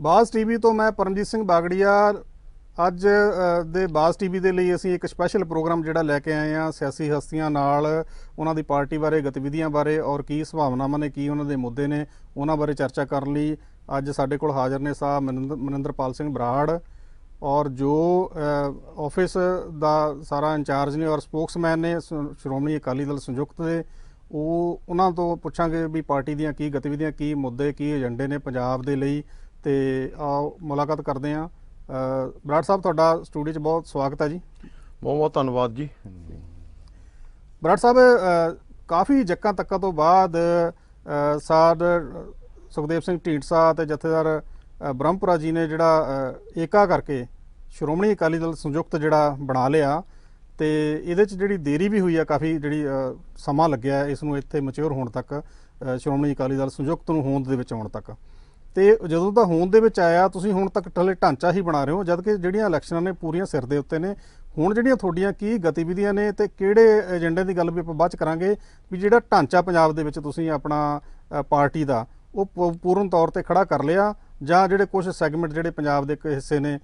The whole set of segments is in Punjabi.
ਬਾਜ਼ ਟੀਵੀ ਤੋਂ ਮੈਂ ਪਰਮਜੀਤ ਸਿੰਘ ਬਾਗੜੀਆ। ਅੱਜ ਦੇ ਬਾਜ਼ ਟੀਵੀ ਦੇ ਲਈ ਅਸੀਂ ਇੱਕ ਸਪੈਸ਼ਲ ਪ੍ਰੋਗਰਾਮ ਜਿਹੜਾ ਲੈ ਕੇ ਆਏ ਹਾਂ ਸਿਆਸੀ ਹਸਤੀਆਂ ਨਾਲ, ਉਹਨਾਂ ਦੀ ਪਾਰਟੀ ਬਾਰੇ, ਗਤੀਵਿਧੀਆਂ ਬਾਰੇ ਔਰ ਕੀ ਸੰਭਾਵਨਾਵਾਂ ਨੇ, ਕੀ ਉਹਨਾਂ ਦੇ ਮੁੱਦੇ ਨੇ, ਉਹਨਾਂ ਬਾਰੇ ਚਰਚਾ ਕਰਨ ਲਈ ਅੱਜ ਸਾਡੇ ਕੋਲ ਹਾਜ਼ਰ ਨੇ ਸਾਹਿਬ ਮਨਿੰਦਰਪਾਲ ਸਿੰਘ ਬਰਾੜ, ਔਰ ਜੋ ਆਫਿਸ ਦਾ ਸਾਰਾ ਇੰਚਾਰਜ ਨੇ ਔਰ ਸਪੋਕਸਮੈਨ ਨੇ ਸ਼੍ਰੋਮਣੀ ਅਕਾਲੀ ਦਲ ਸੰਯੁਕਤ ਦੇ। ਉਹਨਾਂ ਤੋਂ ਪੁੱਛਾਂਗੇ ਵੀ ਪਾਰਟੀ ਦੀਆਂ ਕੀ ਗਤੀਵਿਧੀਆਂ, ਕੀ ਮੁੱਦੇ, ਕੀ ਏਜੰਡੇ ਨੇ ਪੰਜਾਬ ਦੇ ਲਈ। ਤੇ ਆਓ ਮੁਲਾਕਾਤ ਕਰਦੇ ਹਾਂ। ਬਰਾੜ ਸਾਹਿਬ, ਤੁਹਾਡਾ ਸਟੂਡੀਓ 'ਚ ਬਹੁਤ ਸਵਾਗਤ ਹੈ ਜੀ। ਬਹੁਤ ਬਹੁਤ ਧੰਨਵਾਦ ਜੀ। ਬਰਾੜ ਸਾਹਿਬ, ਕਾਫੀ ਜੱਕਾਂ ਤੱਕਾਂ ਤੋਂ ਬਾਅਦ ਸਾਡ ਸੁਖਦੇਵ ਸਿੰਘ ਢੀਂਡਸਾ ਤੇ ਜਥੇਦਾਰ ਬ੍ਰਹਮਪੁਰਾ ਜੀ ਨੇ ਜਿਹੜਾ ਏਕਾ ਕਰਕੇ ਸ਼੍ਰੋਮਣੀ ਅਕਾਲੀ ਦਲ ਸੰਯੁਕਤ ਜਿਹੜਾ ਬਣਾ ਲਿਆ, ਤੇ ਇਹਦੇ 'ਚ ਜਿਹੜੀ ਦੇਰੀ ਵੀ ਹੋਈ ਆ, ਕਾਫੀ ਜਿਹੜੀ ਸਮਾਂ ਲੱਗਿਆ ਇਸ ਨੂੰ ਇੱਥੇ ਮੈਚਿਓਰ ਹੋਣ ਤੱਕ, ਸ਼੍ਰੋਮਣੀ ਅਕਾਲੀ ਦਲ ਸੰਯੁਕਤ ਨੂੰ ਹੋਂਦ ਦੇ ਵਿੱਚ ਆਉਣ ਤੱਕ। ਤੇ ਜਦੋਂ ਦਾ ਹੋਂਦ ਦੇ ਵਿੱਚ ਆਇਆ, ਤੁਸੀਂ ਹੁਣ ਤੱਕ ਟਲੇ ਢਾਂਚਾ ਹੀ ਬਣਾ ਰਹੇ ਹੋ, ਜਦ ਕਿ ਜਿਹੜੀਆਂ ਇਲੈਕਸ਼ਨਾਂ ਨੇ ਪੂਰੀਆਂ ਸਿਰ ਦੇ ਉੱਤੇ ਨੇ। ਹੁਣ ਜਿਹੜੀਆਂ ਤੁਹਾਡੀਆਂ ਕੀ ਗਤੀਵਿਧੀਆਂ ਨੇ ਤੇ ਕਿਹੜੇ ਏਜੰਡੇ ਦੀ ਗੱਲ ਵੀ ਆਪਾਂ ਬਾਅਦ 'ਚ ਕਰਾਂਗੇ, ਵੀ ਜਿਹੜਾ ਢਾਂਚਾ ਪੰਜਾਬ ਦੇ ਵਿੱਚ ਤੁਸੀਂ ਆਪਣਾ ਪਾਰਟੀ ਦਾ ਉਹ ਪੂਰਨ ਤੌਰ ਤੇ ਖੜਾ ਕਰ ਲਿਆ, ਜਾਂ ਜਿਹੜੇ ਕੁਝ ਸੈਗਮੈਂਟ ਜਿਹੜੇ ਪੰਜਾਬ ਦੇ ਇੱਕ ਹਿੱਸੇ ਨੇ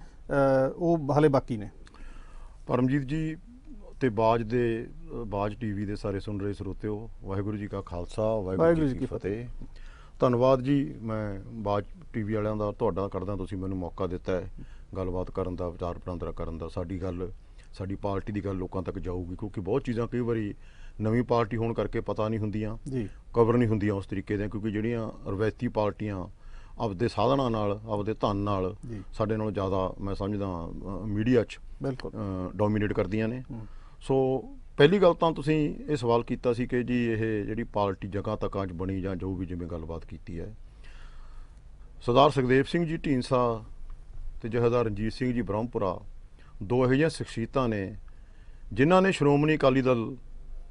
ਉਹ ਹਲੇ ਬਾਕੀ ਨੇ? ਪਰਮਜੀਤ ਜੀ ਤੇ ਬਾਜ਼ ਟੀਵੀ ਦੇ ਸਾਰੇ ਸੁਣ ਰਹੇ ਸਰੋਤਿਓ, ਵਾਹਿਗੁਰੂ ਜੀ ਕਾ ਖਾਲਸਾ, ਵਾਹਿਗੁਰੂ ਜੀ ਕੀ ਫਤਿਹ। ਧੰਨਵਾਦ ਜੀ। ਮੈਂ ਬਾਜ਼ ਟੀਵੀ ਵਾਲਿਆਂ ਦਾ ਤੁਹਾਡਾ ਕਰਦਾ, ਤੁਸੀਂ ਮੈਨੂੰ ਮੌਕਾ ਦਿੱਤਾ ਹੈ ਗੱਲਬਾਤ ਕਰਨ ਦਾ, ਵਿਚਾਰ ਵਟਾਂਦਰਾ ਕਰਨ ਦਾ। ਸਾਡੀ ਪਾਰਟੀ ਦੀ ਗੱਲ ਲੋਕਾਂ ਤੱਕ ਜਾਊਗੀ, ਕਿਉਂਕਿ ਬਹੁਤ ਚੀਜ਼ਾਂ ਕਈ ਵਾਰੀ ਨਵੀਂ ਪਾਰਟੀ ਹੋਣ ਕਰਕੇ ਪਤਾ ਨਹੀਂ ਹੁੰਦੀਆਂ ਜੀ, ਕਵਰ ਨਹੀਂ ਹੁੰਦੀਆਂ ਉਸ ਤਰੀਕੇ ਦੀਆਂ, ਕਿਉਂਕਿ ਜਿਹੜੀਆਂ ਰਵਾਇਤੀ ਪਾਰਟੀਆਂ ਆਪਦੇ ਸਾਧਨਾਂ ਨਾਲ, ਆਪਦੇ ਧਨ ਨਾਲ ਸਾਡੇ ਨਾਲੋਂ ਜ਼ਿਆਦਾ ਮੈਂ ਸਮਝਦਾ ਮੀਡੀਆ 'ਚ ਬਿਲਕੁਲ ਡੋਮੀਨੇਟ ਕਰਦੀਆਂ ਨੇ। ਸੋ ਪਹਿਲੀ ਗੱਲ ਤਾਂ ਤੁਸੀਂ ਇਹ ਸਵਾਲ ਕੀਤਾ ਸੀ ਕਿ ਜੀ ਇਹ ਜਿਹੜੀ ਪਾਰਟੀ ਜਗ੍ਹਾ ਤੱਕਾਂ 'ਚ ਬਣੀ, ਜਾਂ ਜੋ ਵੀ ਜਿਵੇਂ ਗੱਲਬਾਤ ਕੀਤੀ ਹੈ, ਸਰਦਾਰ ਸੁਖਦੇਵ ਸਿੰਘ ਜੀ ਢੀਂਡਸਾ ਤੇ ਜਥੇਦਾਰ ਰਣਜੀਤ ਸਿੰਘ ਜੀ ਬ੍ਰਹਮਪੁਰਾ ਦੋ ਇਹੋ ਜਿਹੀਆਂ ਸ਼ਖਸੀਅਤਾਂ ਨੇ ਜਿਨ੍ਹਾਂ ਨੇ ਸ਼੍ਰੋਮਣੀ ਅਕਾਲੀ ਦਲ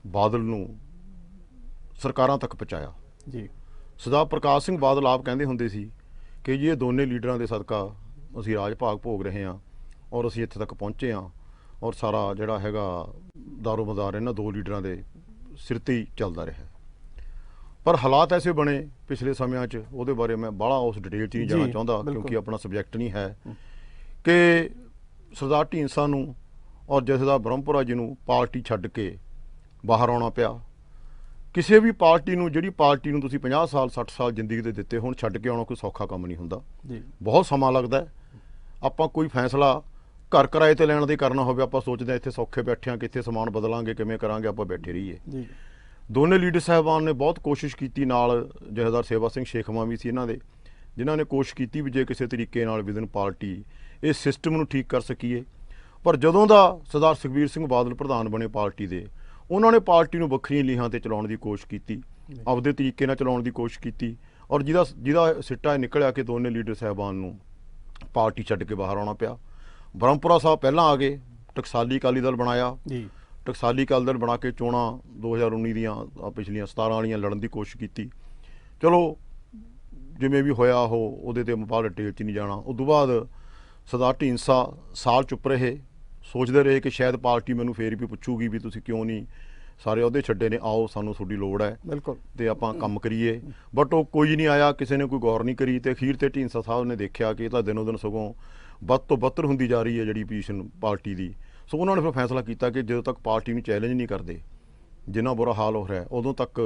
ਬਾਦਲ ਨੂੰ ਸਰਕਾਰਾਂ ਤੱਕ ਪਹੁੰਚਾਇਆ ਜੀ। ਸਰਦਾਰ ਪ੍ਰਕਾਸ਼ ਸਿੰਘ ਬਾਦਲ ਆਪ ਕਹਿੰਦੇ ਹੁੰਦੇ ਸੀ ਕਿ ਜੀ ਇਹ ਦੋਨੇ ਲੀਡਰਾਂ ਦੇ ਸਦਕਾ ਅਸੀਂ ਰਾਜ ਭਾਗ ਭੋਗ ਰਹੇ ਹਾਂ ਔਰ ਅਸੀਂ ਇੱਥੇ ਤੱਕ ਪਹੁੰਚੇ ਹਾਂ, ਔਰ ਸਾਰਾ ਜਿਹੜਾ ਹੈਗਾ ਦਾਰੋ ਮਦਾਰ ਇਹਨਾਂ ਦੋ ਲੀਡਰਾਂ ਦੇ ਸਿਰ ਤੇ ਹੀ ਚੱਲਦਾ ਰਿਹਾ। ਪਰ ਹਾਲਾਤ ਐਸੇ ਬਣੇ ਪਿਛਲੇ ਸਮਿਆਂ 'ਚ, ਉਹਦੇ ਬਾਰੇ ਮੈਂ ਬਾਹਲਾ ਉਸ ਡਿਟੇਲ 'ਚ ਨਹੀਂ ਜਾਣਾ ਚਾਹੁੰਦਾ, ਕਿਉਂਕਿ ਆਪਣਾ ਸਬਜੈਕਟ ਨਹੀਂ ਹੈ, ਕਿ ਸਰਦਾਰ ਢੀਂਡਸਾ ਨੂੰ ਔਰ ਜਥੇਦਾਰ ਬ੍ਰਹਮਪੁਰਾ ਜੀ ਨੂੰ ਪਾਰਟੀ ਛੱਡ ਕੇ ਬਾਹਰ ਆਉਣਾ ਪਿਆ। ਕਿਸੇ ਵੀ ਪਾਰਟੀ ਨੂੰ, ਜਿਹੜੀ ਪਾਰਟੀ ਨੂੰ ਤੁਸੀਂ 50 ਸਾਲ 60 ਸਾਲ ਜ਼ਿੰਦਗੀ ਦੇ ਦਿੱਤੇ ਹੁਣ, ਛੱਡ ਕੇ ਆਉਣਾ ਕੋਈ ਸੌਖਾ ਕੰਮ ਨਹੀਂ ਹੁੰਦਾ, ਬਹੁਤ ਸਮਾਂ ਲੱਗਦਾ। ਆਪਾਂ ਕੋਈ ਫੈਸਲਾ ਘਰ ਕਿਰਾਏ ਤੇ ਲੈਣ ਦੇ ਕਰਨਾ ਹੋਵੇ, ਆਪਾਂ ਸੋਚਦੇ ਇੱਥੇ ਸੌਖੇ ਬੈਠੇ ਹਾਂ, ਕਿੱਥੇ ਸਮਾਨ ਬਦਲਾਂਗੇ, ਕਿਵੇਂ ਕਰਾਂਗੇ, ਆਪਾਂ ਬੈਠੇ ਰਹੀਏ। ਦੋਨੇ ਲੀਡਰ ਸਾਹਿਬਾਨ ਨੇ ਬਹੁਤ ਕੋਸ਼ਿਸ਼ ਕੀਤੀ, ਨਾਲ ਜਥੇਦਾਰ ਸੇਵਾ ਸਿੰਘ ਸ਼ੇਖਵਾਂ ਵੀ ਸੀ ਇਹਨਾਂ ਦੇ, ਜਿਨ੍ਹਾਂ ਨੇ ਕੋਸ਼ਿਸ਼ ਕੀਤੀ ਵੀ ਜੇ ਕਿਸੇ ਤਰੀਕੇ ਨਾਲ ਵਿਦਨ ਪਾਰਟੀ ਇਸ ਸਿਸਟਮ ਨੂੰ ਠੀਕ ਕਰ ਸਕੀਏ। ਪਰ ਜਦੋਂ ਦਾ ਸਰਦਾਰ ਸੁਖਬੀਰ ਸਿੰਘ ਬਾਦਲ ਪ੍ਰਧਾਨ ਬਣੇ ਪਾਰਟੀ ਦੇ, ਉਹਨਾਂ ਨੇ ਪਾਰਟੀ ਨੂੰ ਵੱਖਰੀਆਂ ਲੀਹਾਂ ਤੇ ਚਲਾਉਣ ਦੀ ਕੋਸ਼ਿਸ਼ ਕੀਤੀ, ਆਪਦੇ ਤਰੀਕੇ ਨਾਲ ਚਲਾਉਣ ਦੀ ਕੋਸ਼ਿਸ਼ ਕੀਤੀ, ਔਰ ਜਿਹਦਾ ਸਿੱਟਾ ਨਿਕਲਿਆ ਕਿ ਦੋਨੇ ਲੀਡਰ ਸਾਹਿਬਾਨ ਨੂੰ ਪਾਰਟੀ ਛੱਡ ਕੇ ਬਾਹਰ ਆਉਣਾ ਪਿਆ। ਬ੍ਰਹਮਪੁਰਾ ਸਾਹਿਬ ਪਹਿਲਾਂ ਆ ਗਏ, ਟਕਸਾਲੀ ਅਕਾਲੀ ਦਲ ਬਣਾਇਆ, ਟਕਸਾਲੀ ਅਕਾਲੀ ਦਲ ਬਣਾ ਕੇ ਚੋਣਾਂ 2019 ਦੀਆਂ ਪਿਛਲੀਆਂ 17 ਵਾਲੀਆਂ ਲੜਨ ਦੀ ਕੋਸ਼ਿਸ਼ ਕੀਤੀ। ਚਲੋ ਜਿਵੇਂ ਵੀ ਹੋਇਆ ਉਹਦੇ ਤੇ ਬਾਅਦ ਡਿਟੇਲ 'ਚ ਨਹੀਂ ਜਾਣਾ। ਉਦੋਂ ਬਾਅਦ ਸਰਦਾਰ ਢੀਂਡਸਾ ਸਾਲ ਚੁੱਪ ਰਹੇ, ਸੋਚਦੇ ਰਹੇ ਕਿ ਸ਼ਾਇਦ ਪਾਰਟੀ ਮੈਨੂੰ ਫੇਰ ਵੀ ਪੁੱਛੂਗੀ ਵੀ ਤੁਸੀਂ ਕਿਉਂ ਨਹੀਂ ਸਾਰੇ ਅਹੁਦੇ ਛੱਡੇ ਨੇ, ਆਓ ਸਾਨੂੰ ਤੁਹਾਡੀ ਲੋੜ ਹੈ ਬਿਲਕੁਲ ਤੇ ਆਪਾਂ ਕੰਮ ਕਰੀਏ। ਬਟ ਉਹ ਕੋਈ ਨਹੀਂ ਆਇਆ, ਕਿਸੇ ਨੇ ਕੋਈ ਗੌਰ ਨਹੀਂ ਕਰੀ, ਤੇ ਅਖੀਰ ਤੇ ਢੀਂਡਸਾ ਸਾਹਿਬ ਨੇ ਦੇਖਿਆ ਕਿ ਇਹ ਤਾਂ ਦਿਨੋਂ ਦਿਨ ਸਗੋਂ ਵੱਧ ਤੋਂ ਬੱਤਰ ਹੁੰਦੀ ਜਾ ਰਹੀ ਹੈ ਜਿਹੜੀ ਪੋਜੀਸ਼ਨ ਪਾਰਟੀ ਦੀ। ਸੋ ਉਹਨਾਂ ਨੇ ਫਿਰ ਫੈਸਲਾ ਕੀਤਾ ਕਿ ਜਦੋਂ ਤੱਕ ਪਾਰਟੀ ਨੂੰ ਚੈਲੰਜ ਨਹੀਂ ਕਰਦੇ, ਜਿੰਨਾ ਬੁਰਾ ਹਾਲ ਹੋ ਰਿਹਾ, ਉਦੋਂ ਤੱਕ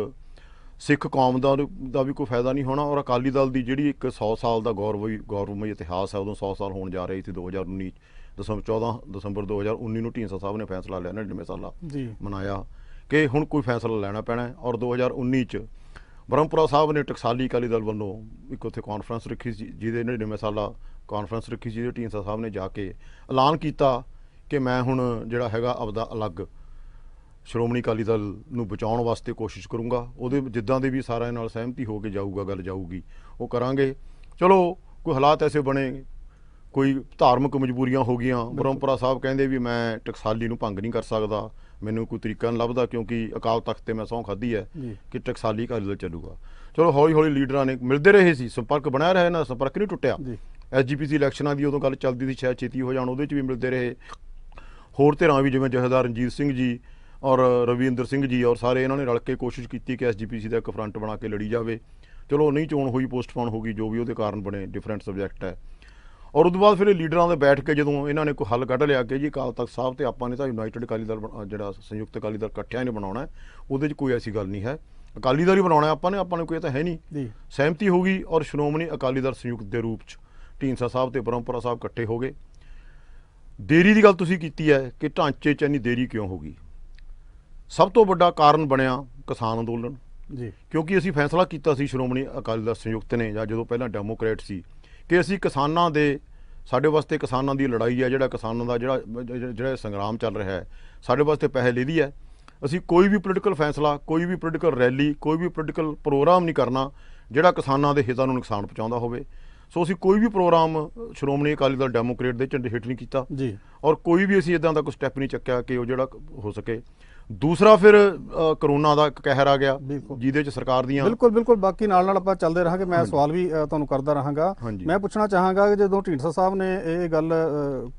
ਸਿੱਖ ਕੌਮ ਦਾ ਵੀ ਕੋਈ ਫਾਇਦਾ ਨਹੀਂ ਹੋਣਾ। ਔਰ ਅਕਾਲੀ ਦਲ ਦੀ ਜਿਹੜੀ ਇੱਕ 100 ਸਾਲ ਦਾ ਗੌਰਵਮਈ ਇਤਿਹਾਸ ਹੈ, ਉਦੋਂ 100 ਸਾਲ ਹੋਣ ਜਾ ਰਹੇ ਸੀ। 2019 14 ਦਸੰਬਰ 2019 ਨੂੰ ਢੀਂਡਸਾ ਸਾਹਿਬ ਨੇ ਫੈਸਲਾ ਲਿਆ, 99 ਸਾਲਾ ਮਨਾਇਆ ਕਿ ਹੁਣ ਕੋਈ ਫੈਸਲਾ ਲੈਣਾ ਪੈਣਾ। ਔਰ 2019 'ਚ ਬ੍ਰਹਮਪੁਰਾ ਸਾਹਿਬ ਨੇ ਟਕਸਾਲੀ ਅਕਾਲੀ ਦਲ ਵੱਲੋਂ ਇੱਕ ਉੱਥੇ ਕਾਨਫਰੰਸ ਰੱਖੀ ਸੀ, ਜਿਹਦੇ 99 ਸਾਲਾ ਕਾਨਫਰੰਸ ਰੱਖੀ ਸੀ, ਜਿਹਦੇ ਢੀਂਡਸਾ ਸਾਹਿਬ ਨੇ ਜਾ ਕੇ ਐਲਾਨ ਕੀਤਾ ਕਿ ਮੈਂ ਹੁਣ ਜਿਹੜਾ ਹੈਗਾ ਆਪਦਾ ਅਲੱਗ ਸ਼੍ਰੋਮਣੀ ਅਕਾਲੀ ਦਲ ਨੂੰ ਬਚਾਉਣ ਵਾਸਤੇ ਕੋਸ਼ਿਸ਼ ਕਰੂੰਗਾ। ਉਹਦੇ ਜਿੱਦਾਂ ਦੇ ਵੀ ਸਾਰਿਆਂ ਨਾਲ ਸਹਿਮਤੀ ਹੋ ਕੇ ਜਾਊਗਾ, ਗੱਲ ਜਾਊਗੀ, ਉਹ ਕਰਾਂਗੇ। ਚਲੋ ਕੋਈ ਹਾਲਾਤ ਐਸੇ ਬਣੇ, ਕੋਈ ਧਾਰਮਿਕ ਮਜਬੂਰੀਆਂ ਹੋ ਗਈਆਂ। ਬ੍ਰਹਮਪੁਰਾ ਸਾਹਿਬ ਕਹਿੰਦੇ ਵੀ ਮੈਂ ਟਕਸਾਲੀ ਨੂੰ ਭੰਗ ਨਹੀਂ ਕਰ ਸਕਦਾ, ਮੈਨੂੰ ਕੋਈ ਤਰੀਕਾ ਨਹੀਂ ਲੱਭਦਾ, ਕਿਉਂਕਿ ਅਕਾਲ ਤਖਤ ਤੇ ਮੈਂ ਸਹੁੰ ਖਾਧੀ ਹੈ ਕਿ ਟਕਸਾਲੀ ਅਕਾਲੀ ਦਲ ਚੱਲੂਗਾ। ਚਲੋ ਹੌਲੀ ਹੌਲੀ ਲੀਡਰਾਂ ਨੇ ਮਿਲਦੇ ਰਹੇ ਸੀ, ਸੰਪਰਕ ਬਣਿਆ ਰਿਹਾ, ਨਾ ਸੰਪਰਕ ਨਹੀਂ ਟੁੱਟਿਆ। SGPC ਇਲੈਕਸ਼ਨਾਂ ਦੀ ਉਦੋਂ ਗੱਲ ਚੱਲਦੀ ਸੀ, ਸ਼ਾਇਦ ਛੇਤੀ ਹੋ ਜਾਣ, ਉਹਦੇ 'ਚ ਵੀ ਮਿਲਦੇ ਰਹੇ। ਹੋਰ ਧਿਰਾਂ ਵੀ ਜਿਵੇਂ ਜਥੇਦਾਰ ਰਣਜੀਤ ਸਿੰਘ ਜੀ ਔਰ ਰਵਿੰਦਰ ਸਿੰਘ ਜੀ ਔਰ ਸਾਰੇ ਇਹਨਾਂ ਨੇ ਰਲ ਕੇ ਕੋਸ਼ਿਸ਼ ਕੀਤੀ ਕਿ SGPC ਦਾ ਇੱਕ ਫਰੰਟ ਬਣਾ ਕੇ ਲੜੀ ਜਾਵੇ। ਚਲੋ ਨਹੀਂ ਚੋਣ ਹੋਈ, ਪੋਸਟਪੋਨ ਹੋ ਗਈ, ਜੋ ਵੀ ਉਹਦੇ ਕਾਰਨ ਬਣੇ, ਡਿਫਰੈਂਟ ਸਬਜੈਕਟ ਹੈ। ਔਰ ਉਸ ਤੋਂ ਬਾਅਦ ਫਿਰ ਇਹ ਲੀਡਰਾਂ ਦੇ ਬੈਠ ਕੇ ਜਦੋਂ ਇਹਨਾਂ ਨੇ ਕੋਈ ਹੱਲ ਕੱਢ ਲਿਆ ਕਿ ਜੀ ਅਕਾਲ ਤਖਤ ਸਾਹਿਬ ਤੇ ਆਪਾਂ ਨੇ ਤਾਂ ਯੂਨਾਈਟਿਡ ਅਕਾਲੀ ਦਲ ਜਿਹੜਾ ਸੰਯੁਕਤ ਅਕਾਲੀ ਦਲ ਇਕੱਠਿਆਂ ਨੇ ਬਣਾਉਣਾ, ਉਹਦੇ 'ਚ ਕੋਈ ਐਸੀ ਗੱਲ ਨਹੀਂ ਹੈ, ਅਕਾਲੀ ਦਲ ਹੀ ਬਣਾਉਣਾ ਆਪਾਂ ਨੇ ਕੋਈ ਤਾਂ ਹੈ ਨਹੀਂ। ਸਹਿਮਤੀ ਹੋ ਗਈ ਔਰ ਸ਼੍ਰੋਮਣੀ ਅਕਾਲੀ ਦਲ ਸੰਯੁਕਤ ਦੇ ਰੂਪ 'ਚ ਢੀਂਡਸਾ ਸਾਹਿਬ ਤੇ ਬ੍ਰਹਮਪੁਰਾ ਸਾਹਿਬ ਇਕੱਠੇ ਹੋ ਗਏ। ਦੇਰੀ ਦੀ ਗੱਲ ਤੁਸੀਂ ਕੀਤੀ ਹੈ ਕਿ ਢਾਂਚੇ 'ਚ ਇੰਨੀ ਦੇਰੀ ਕਿਉਂ ਹੋ ਗਈ? ਸਭ ਤੋਂ ਵੱਡਾ ਕਾਰਨ ਬਣਿਆ ਕਿਸਾਨ ਅੰਦੋਲਨ ਜੀ, ਕਿਉਂਕਿ ਅਸੀਂ ਫੈਸਲਾ ਕੀਤਾ ਸੀ ਸ਼੍ਰੋਮਣੀ ਅਕਾਲੀ ਦਲ ਸੰਯੁਕਤ ਨੇ, ਜਾਂ ਜਦੋਂ ਪਹਿਲਾਂ ਡੈਮੋਕ੍ਰੇਟ ਸੀ, ਕਿ ਅਸੀਂ ਕਿਸਾਨਾਂ ਦੇ, ਸਾਡੇ ਵਾਸਤੇ ਕਿਸਾਨਾਂ ਦੀ ਲੜਾਈ ਹੈ, ਜਿਹੜਾ ਕਿਸਾਨਾਂ ਦਾ ਜਿਹੜਾ ਸੰਗਰਾਮ ਚੱਲ ਰਿਹਾ ਹੈ, ਸਾਡੇ ਵਾਸਤੇ ਪਹਿਲ ਇਹਦੀ ਹੈ। ਅਸੀਂ ਕੋਈ ਵੀ ਪੋਲੀਟੀਕਲ ਫੈਸਲਾ, ਕੋਈ ਵੀ ਪੋਲੀਟੀਕਲ ਰੈਲੀ, ਕੋਈ ਵੀ ਪੋਲੀਟੀਕਲ ਪ੍ਰੋਗਰਾਮ ਨਹੀਂ ਕਰਨਾ ਜਿਹੜਾ ਕਿਸਾਨਾਂ ਦੇ ਹਿੱਤਾਂ ਨੂੰ ਨੁਕਸਾਨ ਪਹੁੰਚਾਉਂਦਾ ਹੋਵੇ। ਸੋ ਅਸੀਂ ਕੋਈ ਵੀ ਪ੍ਰੋਗਰਾਮ ਸ਼੍ਰੋਮਣੀ ਅਕਾਲੀ ਦਲ ਡੈਮੋਕ੍ਰੇਟ ਦੇ ਝੰਡੇ ਹੇਠ ਨਹੀਂ ਕੀਤਾ ਜੀ, ਔਰ ਕੋਈ ਵੀ ਅਸੀਂ ਇੱਦਾਂ ਦਾ ਕੋਈ ਸਟੈਪ ਨਹੀਂ ਚੱਕਿਆ ਕਿ ਉਹ ਜਿਹੜਾ ਹੋ ਸਕੇ। ਦੂਸਰਾ ਫਿਰ ਕਰੋਨਾ ਦਾ ਇੱਕ ਕਹਿਰ ਆ ਗਿਆ, ਜਿਹਦੇ 'ਚ ਸਰਕਾਰ ਦੀਆਂ ਬਿਲਕੁਲ ਬਾਕੀ ਨਾਲ ਆਪਾਂ ਚੱਲਦੇ ਰਹਾਂਗੇ। ਮੈਂ ਸਵਾਲ ਵੀ ਤੁਹਾਨੂੰ ਕਰਦਾ ਰਹਾਂਗਾ। ਮੈਂ ਪੁੱਛਣਾ ਚਾਹਾਂਗਾ ਕਿ ਜਦੋਂ ਢੀਂਡਸਾ ਸਾਹਿਬ ਨੇ ਇਹ ਗੱਲ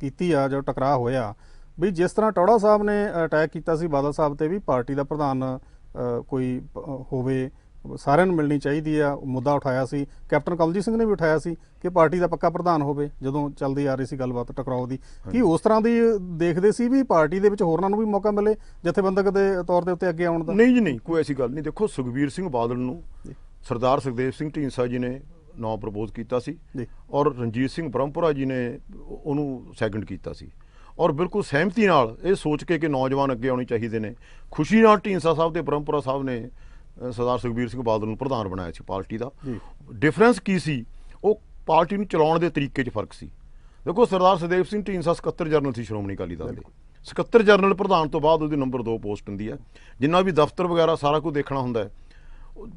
ਕੀਤੀ ਆ, ਜਦੋਂ ਟਕਰਾਅ ਹੋਇਆ, ਵੀ ਜਿਸ ਤਰ੍ਹਾਂ ਟੌੜਾ ਸਾਹਿਬ ਨੇ ਅਟੈਕ ਕੀਤਾ ਸੀ ਬਾਦਲ ਸਾਹਿਬ ਤੇ ਵੀ ਪਾਰਟੀ ਦਾ ਪ੍ਰਧਾਨ ਕੋਈ ਹੋਵੇ, ਸਾਰਿਆਂ ਨੂੰ ਮਿਲਣੀ ਚਾਹੀਦੀ ਆ, ਮੁੱਦਾ ਉਠਾਇਆ ਸੀ। ਕੈਪਟਨ ਕਮਲਜੀਤ ਸਿੰਘ ਨੇ ਵੀ ਉਠਾਇਆ ਸੀ ਕਿ ਪਾਰਟੀ ਦਾ ਪੱਕਾ ਪ੍ਰਧਾਨ ਹੋਵੇ, ਜਦੋਂ ਚੱਲਦੀ ਆ ਰਹੀ ਸੀ ਗੱਲਬਾਤ ਟਕਰਾਓ ਦੀ। ਕੀ ਉਸ ਤਰ੍ਹਾਂ ਦੀ ਦੇਖਦੇ ਸੀ ਵੀ ਪਾਰਟੀ ਦੇ ਵਿੱਚ ਹੋਰਨਾਂ ਨੂੰ ਵੀ ਮੌਕਾ ਮਿਲੇ ਜਥੇਬੰਦਕ ਦੇ ਤੌਰ ਦੇ ਉੱਤੇ ਅੱਗੇ ਆਉਣ ਦਾ? ਨਹੀਂ ਜੀ, ਨਹੀਂ, ਕੋਈ ਐਸੀ ਗੱਲ ਨਹੀਂ। ਦੇਖੋ, ਸੁਖਬੀਰ ਸਿੰਘ ਬਾਦਲ ਨੂੰ ਸਰਦਾਰ ਸੁਖਦੇਵ ਸਿੰਘ ਢੀਂਡਸਾ ਜੀ ਨੇ ਨਾਂ ਪ੍ਰਪੋਜ਼ ਕੀਤਾ ਸੀ ਔਰ ਰਣਜੀਤ ਸਿੰਘ ਬ੍ਰਹਮਪੁਰਾ ਜੀ ਨੇ ਉਹਨੂੰ ਸੈਕੰਡ ਕੀਤਾ ਸੀ, ਔਰ ਬਿਲਕੁਲ ਸਹਿਮਤੀ ਨਾਲ ਇਹ ਸੋਚ ਕੇ ਕਿ ਨੌਜਵਾਨ ਅੱਗੇ ਆਉਣੇ ਚਾਹੀਦੇ ਨੇ। ਖੁਸ਼ੀ ਨਾਲ ਢੀਂਡਸਾ ਸਾਹਿਬ ਤੇ ਬ੍ਰਹਮਪੁਰਾ ਸਾਹਿਬ ਨੇ ਸਰਦਾਰ ਸੁਖਬੀਰ ਸਿੰਘ ਬਾਦਲ ਨੂੰ ਪ੍ਰਧਾਨ ਬਣਾਇਆ ਸੀ ਪਾਰਟੀ ਦਾ। ਡਿਫਰੈਂਸ ਕੀ ਸੀ? ਉਹ ਪਾਰਟੀ ਨੂੰ ਚਲਾਉਣ ਦੇ ਤਰੀਕੇ 'ਚ ਫਰਕ ਸੀ। ਦੇਖੋ, ਸਰਦਾਰ ਸੁਖਦੇਵ ਸਿੰਘ ਢੀਂਡਸਾ ਸਕੱਤਰ ਜਨਰਲ ਸੀ ਸ਼੍ਰੋਮਣੀ ਅਕਾਲੀ ਦਲ ਦੇ। ਸਕੱਤਰ ਜਨਰਲ ਪ੍ਰਧਾਨ ਤੋਂ ਬਾਅਦ ਉਹਦੀ ਨੰਬਰ 2 ਪੋਸਟ ਹੁੰਦੀ ਹੈ। ਜਿੰਨਾ ਵੀ ਦਫ਼ਤਰ ਵਗੈਰਾ ਸਾਰਾ ਕੁਝ ਦੇਖਣਾ ਹੁੰਦਾ ਹੈ,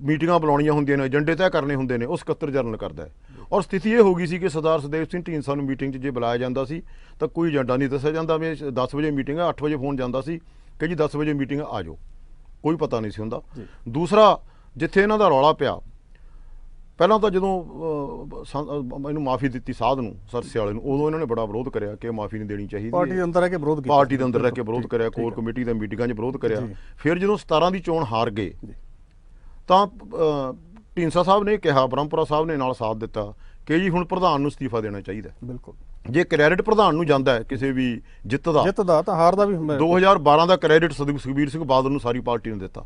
ਮੀਟਿੰਗਾਂ ਬੁਲਾਉਣੀਆਂ ਹੁੰਦੀਆਂ ਨੇ, ਏਜੰਡੇ ਤੈਅ ਕਰਨੇ ਹੁੰਦੇ ਨੇ, ਉਹ ਸਕੱਤਰ ਜਨਰਲ ਕਰਦਾ ਹੈ। ਔਰ ਸਥਿਤੀ ਇਹ ਹੋ ਗਈ ਸੀ ਕਿ ਸਰਦਾਰ ਸੁਖਦੇਵ ਸਿੰਘ ਢੀਂਡਸਾ ਨੂੰ ਮੀਟਿੰਗ 'ਚ ਜੇ ਬੁਲਾਇਆ ਜਾਂਦਾ ਸੀ ਤਾਂ ਕੋਈ ਏਜੰਡਾ ਨਹੀਂ ਦੱਸਿਆ ਜਾਂਦਾ ਵੀ 10 ਵਜੇ ਮੀਟਿੰਗ ਹੈ, 8 ਵਜੇ ਫੋਨ ਜਾਂਦਾ ਸੀ ਕਿ ਜੀ 10 ਵਜੇ ਮੀਟਿੰਗ ਆ ਜਾਓ, ਕੋਈ ਪਤਾ ਨਹੀਂ ਸੀ ਹੁੰਦਾ। ਦੂਸਰਾ, ਜਿੱਥੇ ਇਹਨਾਂ ਦਾ ਰੌਲਾ ਪਿਆ, ਪਹਿਲਾਂ ਤਾਂ ਜਦੋਂ ਇਹਨੂੰ ਮਾਫੀ ਦਿੱਤੀ ਸਾਧ ਨੂੰ, ਸਰਸੇ ਵਾਲੇ ਨੂੰ, ਉਦੋਂ ਇਹਨਾਂ ਨੇ ਬੜਾ ਵਿਰੋਧ ਕਰਿਆ ਕਿ ਮਾਫੀ ਨਹੀਂ ਦੇਣੀ ਚਾਹੀਦੀ। ਪਾਰਟੀ ਦੇ ਅੰਦਰ ਰਹਿ ਕੇ ਵਿਰੋਧ ਕੀਤਾ, ਪਾਰਟੀ ਦੇ ਅੰਦਰ ਰਹਿ ਕੇ ਵਿਰੋਧ ਕਰਿਆ, ਕੋਰ ਕਮੇਟੀ ਦੇ ਮੀਟਿੰਗਾਂ 'ਚ ਵਿਰੋਧ ਕਰਿਆ। ਫਿਰ ਜਦੋਂ 17 ਦੀ ਚੋਣ ਹਾਰ ਗਏ ਤਾਂ ਢੀਂਡਸਾ ਸਾਹਿਬ ਨੇ ਕਿਹਾ, ਬ੍ਰਹਮਪੁਰਾ ਸਾਹਿਬ ਨੇ ਨਾਲ ਸਾਥ ਦਿੱਤਾ ਕਿ ਜੀ ਹੁਣ ਪ੍ਰਧਾਨ ਨੂੰ ਅਸਤੀਫਾ ਦੇਣਾ ਚਾਹੀਦਾ। ਬਿਲਕੁਲ, ਜੇ ਕ੍ਰੈਡਿਟ ਪ੍ਰਧਾਨ ਨੂੰ ਜਾਂਦਾ ਹੈ ਕਿਸੇ ਵੀ ਜਿੱਤ ਦਾ ਤਾਂ ਹਾਰ ਦਾ ਵੀ। 2012 ਦਾ ਕ੍ਰੈਡਿਟ ਸੁਖਬੀਰ ਸਿੰਘ ਬਾਦਲ ਨੂੰ ਸਾਰੀ ਪਾਰਟੀ ਨੇ ਦਿੱਤਾ,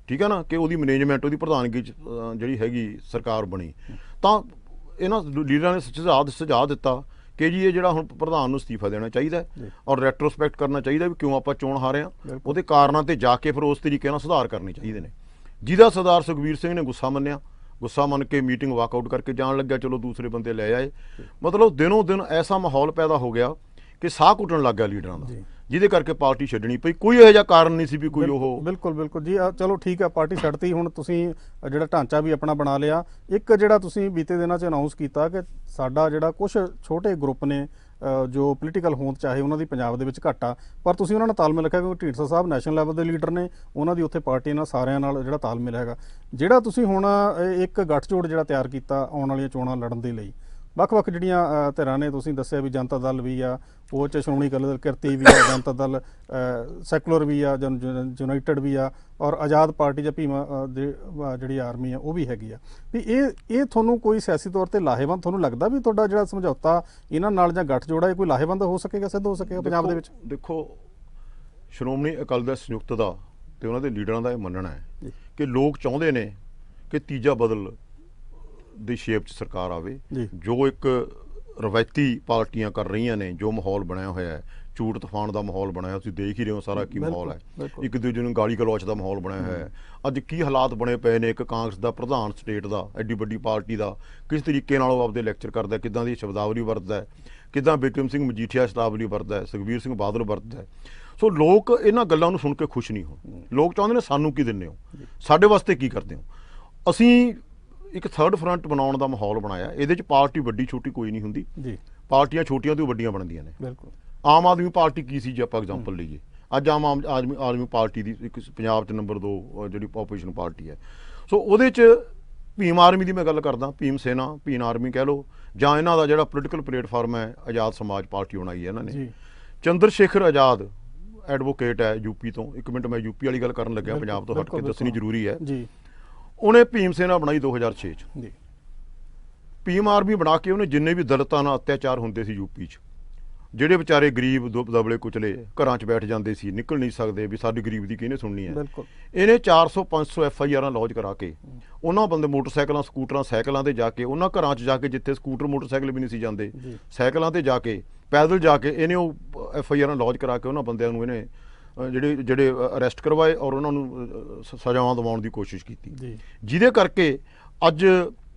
ਠੀਕ ਹੈ ਨਾ, ਕਿ ਉਹਦੀ ਮੈਨੇਜਮੈਂਟ, ਉਹਦੀ ਪ੍ਰਧਾਨਗੀ 'ਚ ਜਿਹੜੀ ਹੈਗੀ ਸਰਕਾਰ ਬਣੀ। ਤਾਂ ਇਹਨਾਂ ਲੀਡਰਾਂ ਨੇ ਸੁਝਾਅ ਦਿੱਤਾ ਕਿ ਜੀ ਇਹ ਜਿਹੜਾ ਹੁਣ ਪ੍ਰਧਾਨ ਨੂੰ ਅਸਤੀਫਾ ਦੇਣਾ ਚਾਹੀਦਾ ਔਰ ਰੈਟਰੋਸਪੈਕਟ ਕਰਨਾ ਚਾਹੀਦਾ ਵੀ ਕਿਉਂ ਆਪਾਂ ਚੋਣ ਹਾਰੇ ਹਾਂ, ਉਹਦੇ ਕਾਰਨਾਂ ਤੇ ਜਾ ਕੇ ਫਿਰ ਉਸ ਤਰੀਕੇ ਨਾਲ ਸੁਧਾਰ ਕਰਨੇ ਚਾਹੀਦੇ ਨੇ, ਜਿਹਦਾ ਸਰਦਾਰ ਸੁਖਬੀਰ ਸਿੰਘ ਨੇ ਗੁੱਸਾ ਮੰਨਿਆ। ਗੁੱਸਾ ਮੰਨ ਕੇ ਮੀਟਿੰਗ ਵਾਕਆਊਟ ਕਰਕੇ ਜਾਣ ਲੱਗਿਆ, ਚਲੋ ਦੂਸਰੇ ਬੰਦੇ ਲੈ ਆਏ। ਮਤਲਬ ਦਿਨੋਂ ਦਿਨ ਐਸਾ ਮਾਹੌਲ ਪੈਦਾ ਹੋ ਗਿਆ ਕਿ ਸਾਹ ਘੁੱਟਣ ਲੱਗ ਗਿਆ ਲੀਡਰਾਂ ਦਾ, ਜਿਹਦੇ ਕਰਕੇ ਪਾਰਟੀ ਛੱਡਣੀ ਪਈ। ਕੋਈ ਇਹੋ ਜਿਹਾ ਕਾਰਨ ਨਹੀਂ ਸੀ ਵੀ ਕੋਈ ਉਹ। ਬਿਲਕੁਲ ਜੀ, ਚਲੋ ਠੀਕ ਹੈ, ਪਾਰਟੀ ਛੱਡਤੀ। ਹੁਣ ਤੁਸੀਂ ਜਿਹੜਾ ਢਾਂਚਾ ਵੀ ਆਪਣਾ ਬਣਾ ਲਿਆ। ਇੱਕ ਜਿਹੜਾ ਤੁਸੀਂ ਬੀਤੇ ਦਿਨਾਂ 'ਚ ਅਨਾਉਂਸ ਕੀਤਾ ਕਿ ਸਾਡਾ ਜਿਹੜਾ ਕੁਝ ਛੋਟੇ ਗਰੁੱਪ ਨੇ ਜੋ ਪੋਲੀਟੀਕਲ ਹੋਂਦ ਚਾਹੇ ਉਹਨਾਂ ਦੀ ਪੰਜਾਬ ਦੇ ਵਿੱਚ ਘੱਟ ਆ, ਪਰ ਤੁਸੀਂ ਉਹਨਾਂ ਨਾਲ ਤਾਲਮੇਲ ਰੱਖਿਆ ਕਿਉਂਕਿ ਢੀਂਡਸਾ ਸਾਹਿਬ ਨੈਸ਼ਨਲ ਲੈਵਲ ਦੇ ਲੀਡਰ ਨੇ, ਉਹਨਾਂ ਦੀ ਉੱਥੇ ਪਾਰਟੀ ਨਾਲ ਸਾਰਿਆਂ ਨਾਲ ਜਿਹੜਾ ਤਾਲਮੇਲ ਹੈਗਾ। ਜਿਹੜਾ ਤੁਸੀਂ ਹੁਣ ਇੱਕ ਗੱਠਜੋੜ ਜਿਹੜਾ ਤਿਆਰ ਕੀਤਾ ਆਉਣ ਵਾਲੀਆਂ ਚੋਣਾਂ ਲੜਨ ਦੇ ਲਈ, ਵੱਖ-ਵੱਖ ਜਿਹੜੀਆਂ ਧਿਰਾਂ ਨੇ, ਤੁਸੀਂ ਦੱਸਿਆ ਵੀ ਜਨਤਾ ਦਲ ਵੀ ਆ, ਉਹ 'ਚ ਸ਼੍ਰੋਮਣੀ ਅਕਾਲੀ ਦਲ ਕਿਰਤੀ ਵੀ ਆ, ਜਨਤਾ ਦਲ ਸੈਕੂਲਰ ਵੀ ਆ, ਯੂਨਾਈਟਿਡ ਵੀ ਆ, ਔਰ ਆਜ਼ਾਦ ਪਾਰਟੀ ਜਾਂ ਭੀਮਾ ਜਿਹੜੀ ਆਰਮੀ ਆ ਉਹ ਵੀ ਹੈਗੀ ਆ। ਵੀ ਇਹ ਤੁਹਾਨੂੰ ਕੋਈ ਸਿਆਸੀ ਤੌਰ ਤੇ ਲਾਹੇਵੰਦ ਤੁਹਾਨੂੰ ਲੱਗਦਾ ਵੀ ਤੁਹਾਡਾ ਜਿਹੜਾ ਸਮਝੌਤਾ ਇਹਨਾਂ ਨਾਲ ਜਾਂ ਗੱਠਜੋੜ ਹੈ, ਇਹ ਕੋਈ ਲਾਹੇਵੰਦ ਹੋ ਸਕੇਗਾ, ਸਿੱਧ ਹੋ ਸਕੇਗਾ ਪੰਜਾਬ ਦੇ ਵਿੱਚ? ਦੇਖੋ, ਸ਼੍ਰੋਮਣੀ ਅਕਾਲੀ ਦਲ ਸੰਯੁਕਤ ਦਾ ਤੇ ਉਹਨਾਂ ਦੇ ਲੀਡਰਾਂ ਦਾ ਇਹ ਮੰਨਣਾ ਹੈ ਕਿ ਲੋਕ ਚਾਹੁੰਦੇ ਨੇ ਕਿ ਤੀਜਾ ਬਦਲ ਦੀ ਸ਼ੇਪ 'ਚ ਸਰਕਾਰ ਆਵੇ। ਜੋ ਇੱਕ ਰਵਾਇਤੀ ਪਾਰਟੀਆਂ ਕਰ ਰਹੀਆਂ ਨੇ, ਜੋ ਮਾਹੌਲ ਬਣਿਆ ਹੋਇਆ ਹੈ, ਝੂਠ ਤੂਫਾਨ ਦਾ ਮਾਹੌਲ ਬਣਿਆ, ਤੁਸੀਂ ਦੇਖ ਹੀ ਰਹੇ ਹੋ ਸਾਰਾ ਕੀ ਮਾਹੌਲ ਹੈ, ਇੱਕ ਦੂਜੇ ਨੂੰ ਗਾਲੀ ਗਲੋਚ ਦਾ ਮਾਹੌਲ ਬਣਿਆ ਹੋਇਆ ਹੈ। ਅੱਜ ਕੀ ਹਾਲਾਤ ਬਣੇ ਪਏ ਨੇ, ਇੱਕ ਕਾਂਗਰਸ ਦਾ ਪ੍ਰਧਾਨ ਸਟੇਟ ਦਾ, ਐਡੀ ਵੱਡੀ ਪਾਰਟੀ ਦਾ, ਕਿਸ ਤਰੀਕੇ ਨਾਲ ਉਹ ਆਪਦੇ ਲੈਕਚਰ ਕਰਦਾ, ਕਿੱਦਾਂ ਦੀ ਸ਼ਬਦਾਵਲੀ ਵਰਤਦਾ, ਕਿੱਦਾਂ ਬਿਕਰਮ ਸਿੰਘ ਮਜੀਠੀਆ ਸ਼ਬਦਾਵਲੀ ਵਰਤਦਾ, ਸੁਖਬੀਰ ਸਿੰਘ ਬਾਦਲ ਵਰਤਦਾ। ਸੋ ਲੋਕ ਇਹਨਾਂ ਗੱਲਾਂ ਨੂੰ ਸੁਣ ਕੇ ਖੁਸ਼ ਨਹੀਂ ਹੋਣ। ਲੋਕ ਚਾਹੁੰਦੇ ਨੇ ਸਾਨੂੰ ਕੀ ਦਿੰਦੇ ਹੋ, ਸਾਡੇ ਵਾਸਤੇ ਕੀ ਕਰਦੇ ਹੋ। ਅਸੀਂ ਇੱਕ ਥਰਡ ਫਰੰਟ ਬਣਾਉਣ ਦਾ ਮਾਹੌਲ ਬਣਾਇਆ। ਇਹਦੇ 'ਚ ਪਾਰਟੀ ਵੱਡੀ ਛੋਟੀ ਕੋਈ ਨਹੀਂ ਹੁੰਦੀ, ਪਾਰਟੀਆਂ ਛੋਟੀਆਂ ਤੋਂ ਵੱਡੀਆਂ ਬਣਦੀਆਂ ਨੇ। ਬਿਲਕੁਲ, ਆਮ ਆਦਮੀ ਪਾਰਟੀ ਕੀ ਸੀ ਜੇ ਆਪਾਂ ਐਗਜ਼ਾਮਪਲ ਲਈਏ, ਅੱਜ ਆਮ ਆਦਮੀ ਪਾਰਟੀ ਦੀ ਇੱਕ ਪੰਜਾਬ 'ਚ ਨੰਬਰ 2 ਜਿਹੜੀ ਆਪੋਜੀਸ਼ਨ ਪਾਰਟੀ ਹੈ। ਸੋ ਉਹਦੇ 'ਚ ਭੀਮ ਆਰਮੀ ਦੀ ਮੈਂ ਗੱਲ ਕਰਦਾ, ਭੀਮ ਸੈਨਾ, ਭੀਮ ਆਰਮੀ ਕਹਿ ਲਓ, ਜਾਂ ਇਹਨਾਂ ਦਾ ਜਿਹੜਾ ਪੋਲੀਟੀਕਲ ਪਲੇਟਫਾਰਮ ਹੈ, ਆਜ਼ਾਦ ਸਮਾਜ ਪਾਰਟੀ ਬਣਾਈ ਹੈ ਇਹਨਾਂ ਨੇ। ਚੰਦਰ ਸ਼ੇਖਰ ਆਜ਼ਾਦ ਐਡਵੋਕੇਟ ਹੈ ਯੂਪੀ ਤੋਂ। ਇੱਕ ਮਿੰਟ, ਮੈਂ ਯੂਪੀ ਵਾਲੀ ਗੱਲ ਕਰਨ ਲੱਗਿਆ, ਪੰਜਾਬ ਤੋਂ ਹਟ ਕੇ ਦੱਸਣੀ ਜ਼ਰੂਰੀ ਹੈ। ਉਹਨੇ ਭੀਮ ਸੈਨਾ ਬਣਾਈ 2006 ਚ ਜੀ ਭੀਮ ਆਰਮੀ ਬਣਾ ਕੇ ਉਹਨੇ ਜਿੰਨੇ ਵੀ ਦਲਿਤਾਂ ਨਾਲ ਅਤਿਆਚਾਰ ਹੁੰਦੇ ਸੀ ਯੂਪੀ 'ਚ, ਜਿਹੜੇ ਵਿਚਾਰੇ ਗਰੀਬ ਦਬਲੇ ਕੁਚਲੇ ਘਰਾਂ 'ਚ ਬੈਠ ਜਾਂਦੇ ਸੀ, ਨਿਕਲ ਨਹੀਂ ਸਕਦੇ ਵੀ ਸਾਡੀ ਗਰੀਬ ਦੀ ਕਿਹਨੇ ਸੁਣਨੀ ਹੈ, ਬਿਲਕੁਲ ਇਹਨੇ 400-500 FIR ਲੌਜ ਕਰਾ ਕੇ ਉਹਨਾਂ ਬੰਦੇ ਮੋਟਰਸਾਈਕਲਾਂ ਸਕੂਟਰਾਂ ਸਾਈਕਲਾਂ ਤੇ ਜਾ ਕੇ ਉਹਨਾਂ ਘਰਾਂ 'ਚ ਜਾ ਕੇ ਜਿੱਥੇ ਸਕੂਟਰ ਮੋਟਰਸਾਈਕਲ ਵੀ ਨਹੀਂ ਸੀ ਜਾਂਦੇ, ਸਾਈਕਲਾਂ ਤੇ ਜਾ ਕੇ ਪੈਦਲ ਜਾ ਕੇ ਇਹਨੇ ਉਹ FIR ਲੌਜ ਕਰਾ ਕੇ ਉਹਨਾਂ ਬੰਦਿਆਂ ਨੂੰ ਇਹਨੇ ਜਿਹੜੇ ਅਰੈਸਟ ਕਰਵਾਏ ਔਰ ਉਹਨਾਂ ਨੂੰ ਸਜ਼ਾਵਾਂ ਦਿਵਾਉਣ ਦੀ ਕੋਸ਼ਿਸ਼ ਕੀਤੀ, ਜਿਹਦੇ ਕਰਕੇ ਅੱਜ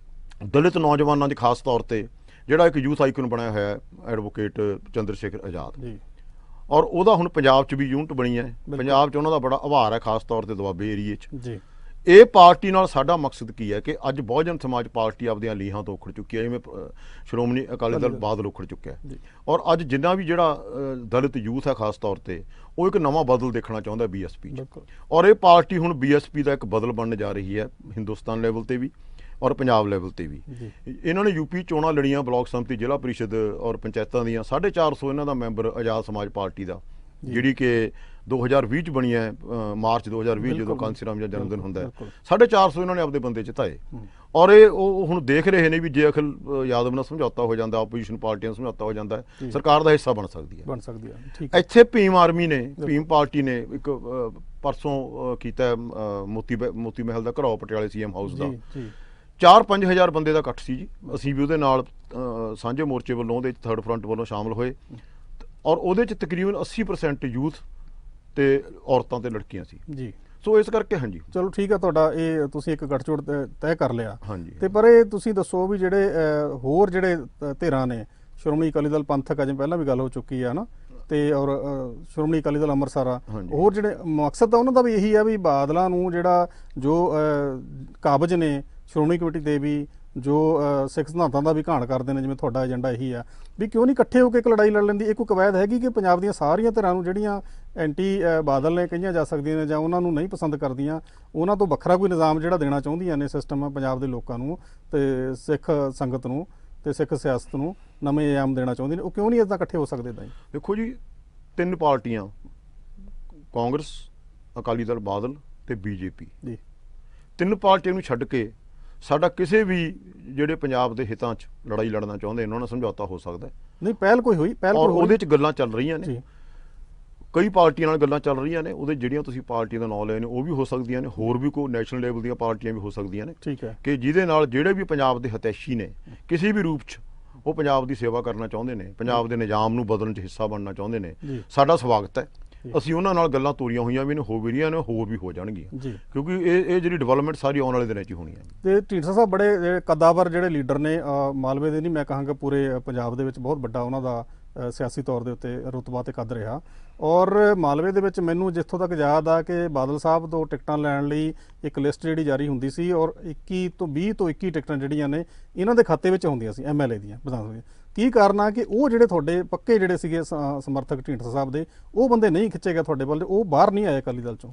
ਦਲਿਤ ਨੌਜਵਾਨਾਂ ਦੀ ਖਾਸ ਤੌਰ ਤੇ ਜਿਹੜਾ ਇੱਕ ਯੂਥ ਆਈਕਨ ਬਣਿਆ ਹੋਇਆ ਹੈ ਐਡਵੋਕੇਟ ਚੰਦਰ ਸ਼ੇਖਰ ਆਜ਼ਾਦ ਜੀ, ਔਰ ਉਹਦਾ ਹੁਣ ਪੰਜਾਬ 'ਚ ਵੀ ਯੂਨਿਟ ਬਣੀ ਹੈ। ਪੰਜਾਬ 'ਚ ਉਹਨਾਂ ਦਾ ਬੜਾ ਆਭਾਰ ਹੈ, ਖਾਸ ਤੌਰ ਤੇ ਦੁਆਬੇ ਏਰੀਏ 'ਚ ਜੀ। ਇਹ ਪਾਰਟੀ ਨਾਲ ਸਾਡਾ ਮਕਸਦ ਕੀ ਹੈ ਕਿ ਅੱਜ ਬਹੁਜਨ ਸਮਾਜ ਪਾਰਟੀ ਆਪਦੀਆਂ ਲੀਹਾਂ ਤੋਂ ਉਖੜ ਚੁੱਕੀ ਹੈ, ਜਿਵੇਂ ਸ਼੍ਰੋਮਣੀ ਅਕਾਲੀ ਦਲ ਬਾਦਲ ਉਖੜ ਚੁੱਕਿਆ ਹੈ, ਔਰ ਅੱਜ ਜਿੰਨਾ ਵੀ ਜਿਹੜਾ ਦਲਿਤ ਯੂਥ ਹੈ ਖਾਸ ਤੌਰ ਤੇ ਉਹ ਇੱਕ ਨਵਾਂ ਬਦਲ ਦੇਖਣਾ ਚਾਹੁੰਦਾ BSP 'ਚ, ਔਰ ਇਹ ਪਾਰਟੀ ਹੁਣ BSP ਦਾ ਇੱਕ ਬਦਲ ਬਣਨ ਜਾ ਰਹੀ ਹੈ ਹਿੰਦੁਸਤਾਨ ਲੈਵਲ ਤੇ ਵੀ ਔਰ ਪੰਜਾਬ ਲੈਵਲ ਤੇ ਵੀ। ਇਹਨਾਂ ਨੇ ਯੂਪੀ ਚੋਣਾਂ ਲੜੀਆਂ, ਬਲਾਕ ਸੰਮਤੀ, ਜ਼ਿਲ੍ਹਾ ਪ੍ਰੀਸ਼ਦ ਔਰ ਪੰਚਾਇਤਾਂ ਦੀਆਂ 450 ਇਹਨਾਂ ਦਾ ਮੈਂਬਰ ਆਜ਼ਾਦ ਸਮਾਜ ਪਾਰਟੀ ਦਾ, ਜਿਹੜੀ ਕਿ 2020 ਚ ਬਣੀ ਹੈ, ਮਾਰਚ 2020 ਜਦੋਂ ਕਾਂਸੀ ਰਾਮ ਦਾ ਜਨਮ ਦਿਨ ਹੁੰਦਾ ਹੈ। 450 ਇਹਨਾਂ ਨੇ ਆਪਦੇ ਬੰਦੇ ਜਿਤਾਏ, ਔਰ ਇਹ ਉਹ ਹੁਣ ਦੇਖ ਰਹੇ ਨੇ ਵੀ ਜੇ ਅਖਿਲ ਯਾਦਵ ਨਾਲ ਸਮਝੌਤਾ ਹੋ ਜਾਂਦਾ, ਆਪੋਜੀਸ਼ਨ ਪਾਰਟੀਆਂ ਨਾਲ ਸਮਝੌਤਾ ਹੋ ਜਾਂਦਾ ਹੈ, ਸਰਕਾਰ ਦਾ ਹਿੱਸਾ ਬਣ ਸਕਦੀ ਹੈ। ਠੀਕ ਹੈ। ਇੱਥੇ ਭੀਮ ਆਰਮੀ ਨੇ, ਭੀਮ ਪਾਰਟੀ ਨੇ ਇੱਕ ਪਰਸੋਂ ਕੀਤਾ ਮੋਤੀ ਮਹਿਲ ਦਾ ਘਰਾਓ ਪਟਿਆਲੇ CM ਹਾਊਸ ਦਾ 4-5 ਹਜ਼ਾਰ ਬੰਦੇ ਦਾ ਇਕੱਠ ਸੀ ਜੀ। ਅਸੀਂ ਵੀ ਉਹਦੇ ਨਾਲ ਸਾਂਝੇ ਮੋਰਚੇ ਵੱਲੋਂ ਉਹਦੇ ਥਰਡ ਫਰੰਟ ਵੱਲੋਂ ਸ਼ਾਮਲ ਹੋਏ, ਔਰ ਉਹਦੇ 'ਚ ਤਕਰੀਬਨ 80% ਯੂਥ ਤੇ ਔਰਤਾਂ ਤੇ ਲੜਕੀਆਂ ਸੀ ਜੀ। ਸੋ ਇਸ ਕਰਕੇ ਹਾਂਜੀ, ਚਲੋ ਠੀਕ ਆ, ਤੁਹਾਡਾ ਇਹ ਤੁਸੀਂ ਇੱਕ ਗੱਠਜੋੜ ਤੈਅ ਕਰ ਲਿਆ। ਹਾਂਜੀ। ਤੇ ਪਰ ਇਹ ਤੁਸੀਂ ਦੱਸੋ ਵੀ ਜਿਹੜੇ ਹੋਰ ਜਿਹੜੇ ਧਿਰਾਂ ਨੇ, ਸ਼੍ਰੋਮਣੀ ਅਕਾਲੀ ਦਲ ਪੰਥਕ, ਅਜੇ ਪਹਿਲਾਂ ਵੀ ਗੱਲ ਹੋ ਚੁੱਕੀ ਆ ਨਾ, ਤੇ ਔਰ ਸ਼੍ਰੋਮਣੀ ਅਕਾਲੀ ਦਲ ਅੰਮ੍ਰਿਤਸਰ ਆ, ਹੋਰ ਜਿਹੜੇ ਮਕਸਦ ਤਾਂ ਉਹਨਾਂ ਦਾ ਵੀ ਇਹੀ ਆ ਵੀ ਬਾਦਲਾਂ ਨੂੰ ਜਿਹੜਾ ਜੋ ਕਾਬਜ ਨੇ ਸ਼੍ਰੋਮਣੀ ਕਮੇਟੀ ਦੇ ਵੀ, ਜੋ ਸਿੱਖ ਸਿਧਾਂਤਾਂ ਦਾ ਵੀ ਘਾਣ ਕਰਦੇ ਨੇ, ਜਿਵੇਂ ਤੁਹਾਡਾ ਏਜੰਡਾ ਇਹੀ ਆ ਵੀ ਕਿਉਂ ਨਹੀਂ ਇਕੱਠੇ ਹੋ ਕੇ ਇੱਕ ਲੜਾਈ ਲੜ ਲੈਂਦੀ। ਇਹ ਕੋਈ ਕਵਾਇਦ ਹੈਗੀ ਕਿ ਪੰਜਾਬ ਦੀਆਂ ਸਾਰੀਆਂ ਧਿਰਾਂ ਨੂੰ ਜਿਹੜੀਆਂ ਐਂਟੀ ਬਾਦਲ ਨੇ ਕਹੀਆਂ ਜਾ ਸਕਦੀਆਂ ਨੇ ਜਾਂ ਉਹਨਾਂ ਨੂੰ ਨਹੀਂ ਪਸੰਦ ਕਰਦੀਆਂ, ਉਹਨਾਂ ਤੋਂ ਵੱਖਰਾ ਕੋਈ ਨਿਜ਼ਾਮ ਜਿਹੜਾ ਦੇਣਾ ਚਾਹੁੰਦੀਆਂ ਨੇ ਸਿਸਟਮ ਪੰਜਾਬ ਦੇ ਲੋਕਾਂ ਨੂੰ ਤੇ ਸਿੱਖ ਸੰਗਤ ਨੂੰ ਤੇ ਸਿੱਖ ਸਿਆਸਤ ਨੂੰ ਨਵੇਂ ਆਯਾਮ ਦੇਣਾ ਚਾਹੁੰਦੇ ਨੇ, ਉਹ ਕਿਉਂ ਨਹੀਂ ਇੱਦਾਂ ਇਕੱਠੇ ਹੋ ਸਕਦੇ? ਤਾਂ ਦੇਖੋ ਜੀ, 3 ਪਾਰਟੀਆਂ ਕਾਂਗਰਸ, ਅਕਾਲੀ ਦਲ ਬਾਦਲ ਤੇ BJP ਜੀ, 3 ਪਾਰਟੀਆਂ ਨੂੰ ਛੱਡ ਕੇ ਸਾਡਾ ਕਿਸੇ ਵੀ ਜਿਹੜੇ ਪੰਜਾਬ ਦੇ ਹਿੱਤਾਂ 'ਚ ਲੜਾਈ ਲੜਨਾ ਚਾਹੁੰਦੇ ਇਹਨਾਂ ਨਾਲ ਸਮਝੌਤਾ ਹੋ ਸਕਦਾ ਨਹੀਂ। ਪਹਿਲ ਕੋਈ ਹੋਈ, ਔਰ ਉਹਦੇ 'ਚ ਗੱਲਾਂ ਚੱਲ ਰਹੀਆਂ ਨੇ, ਕਈ ਪਾਰਟੀਆਂ ਨਾਲ ਗੱਲਾਂ ਚੱਲ ਰਹੀਆਂ ਨੇ। ਉਹਦੇ ਜਿਹੜੀਆਂ ਤੁਸੀਂ ਪਾਰਟੀਆਂ ਦਾ ਨਾਂ ਲਏ ਨੇ ਉਹ ਵੀ ਹੋ ਸਕਦੀਆਂ ਨੇ, ਹੋਰ ਵੀ ਕੋਈ ਨੈਸ਼ਨਲ ਲੈਵਲ ਦੀਆਂ ਪਾਰਟੀਆਂ ਵੀ ਹੋ ਸਕਦੀਆਂ ਨੇ। ਠੀਕ ਹੈ। ਕਿ ਜਿਹਦੇ ਨਾਲ ਜਿਹੜੇ ਵੀ ਪੰਜਾਬ ਦੇ ਹਿਤੈਸ਼ੀ ਨੇ ਕਿਸੇ ਵੀ ਰੂਪ 'ਚ ਉਹ ਪੰਜਾਬ ਦੀ ਸੇਵਾ ਕਰਨਾ ਚਾਹੁੰਦੇ ਨੇ, ਪੰਜਾਬ ਦੇ ਨਿਜ਼ਾਮ ਨੂੰ ਬਦਲਣ 'ਚ ਹਿੱਸਾ ਬਣਨਾ ਚਾਹੁੰਦੇ ਨੇ, ਸਾਡਾ ਸਵਾਗਤ ਹੈ। ਅਸੀਂ ਉਹਨਾਂ ਨਾਲ ਗੱਲਾਂ ਤੋਰੀਆਂ ਹੋਈਆਂ ਵੀ ਨੇ, ਹੋ ਵੀ ਰਹੀਆਂ ਨੇ, ਹੋਰ ਵੀ ਹੋ ਜਾਣਗੀਆਂ, ਕਿਉਂਕਿ ਇਹ ਜਿਹੜੀ ਡਿਵੈਲਪਮੈਂਟ ਸਾਰੀ ਆਉਣ ਵਾਲੇ ਦਿਨਾਂ 'ਚ ਹੀ ਹੋਣੀ ਹੈ। ਤੇ ਢੀਂਡਸਾ ਸਾਹਿਬ ਬੜੇ ਕਦਾਵਰ ਜਿਹੜੇ ਲੀਡਰ ਨੇ ਮਾਲਵੇ ਦੇ, ਨਹੀਂ ਮੈਂ ਕਹਾਂਗਾ ਪੂਰੇ ਪੰਜਾਬ ਦੇ ਵਿੱਚ ਬਹੁਤ ਵੱਡਾ ਉਹਨਾਂ ਦਾ ਸਿਆਸੀ ਤੌਰ ਦੇ ਉੱਤੇ ਰੁਤਬਾ ਤੇ ਕੱਦ ਰਿਹਾ, ਔਰ ਮਾਲਵੇ ਦੇ ਵਿੱਚ ਮੈਨੂੰ ਜਿੱਥੋਂ ਤੱਕ ਯਾਦ ਆ ਕਿ ਬਾਦਲ ਸਾਹਿਬ ਤੋਂ ਟਿਕਟਾਂ ਲੈਣ ਲਈ ਇੱਕ ਲਿਸਟ ਜਿਹੜੀ ਜਾਰੀ ਹੁੰਦੀ ਸੀ, ਔਰ 20 ਤੋਂ 21 ਟਿਕਟਾਂ ਜਿਹੜੀਆਂ ਨੇ ਇਹਨਾਂ ਦੇ ਖਾਤੇ ਵਿੱਚ ਆਉਂਦੀਆਂ ਸੀ MLA ਦੀਆਂ, ਵਿਧਾਨ ਸਭਾ ਦੀਆਂ। ਕੀ ਕਾਰਨ ਆ ਕਿ ਉਹ ਜਿਹੜੇ ਤੁਹਾਡੇ ਪੱਕੇ ਜਿਹੜੇ ਸੀਗੇ ਸਮਰਥਕ ਢੀਂਡਸਾ ਸਾਹਿਬ ਦੇ, ਉਹ ਬੰਦੇ ਨਹੀਂ ਖਿੱਚੇ ਗਏ ਤੁਹਾਡੇ ਵੱਲ, ਉਹ ਬਾਹਰ ਨਹੀਂ ਆਏ ਅਕਾਲੀ ਦਲ ਚੋਂ?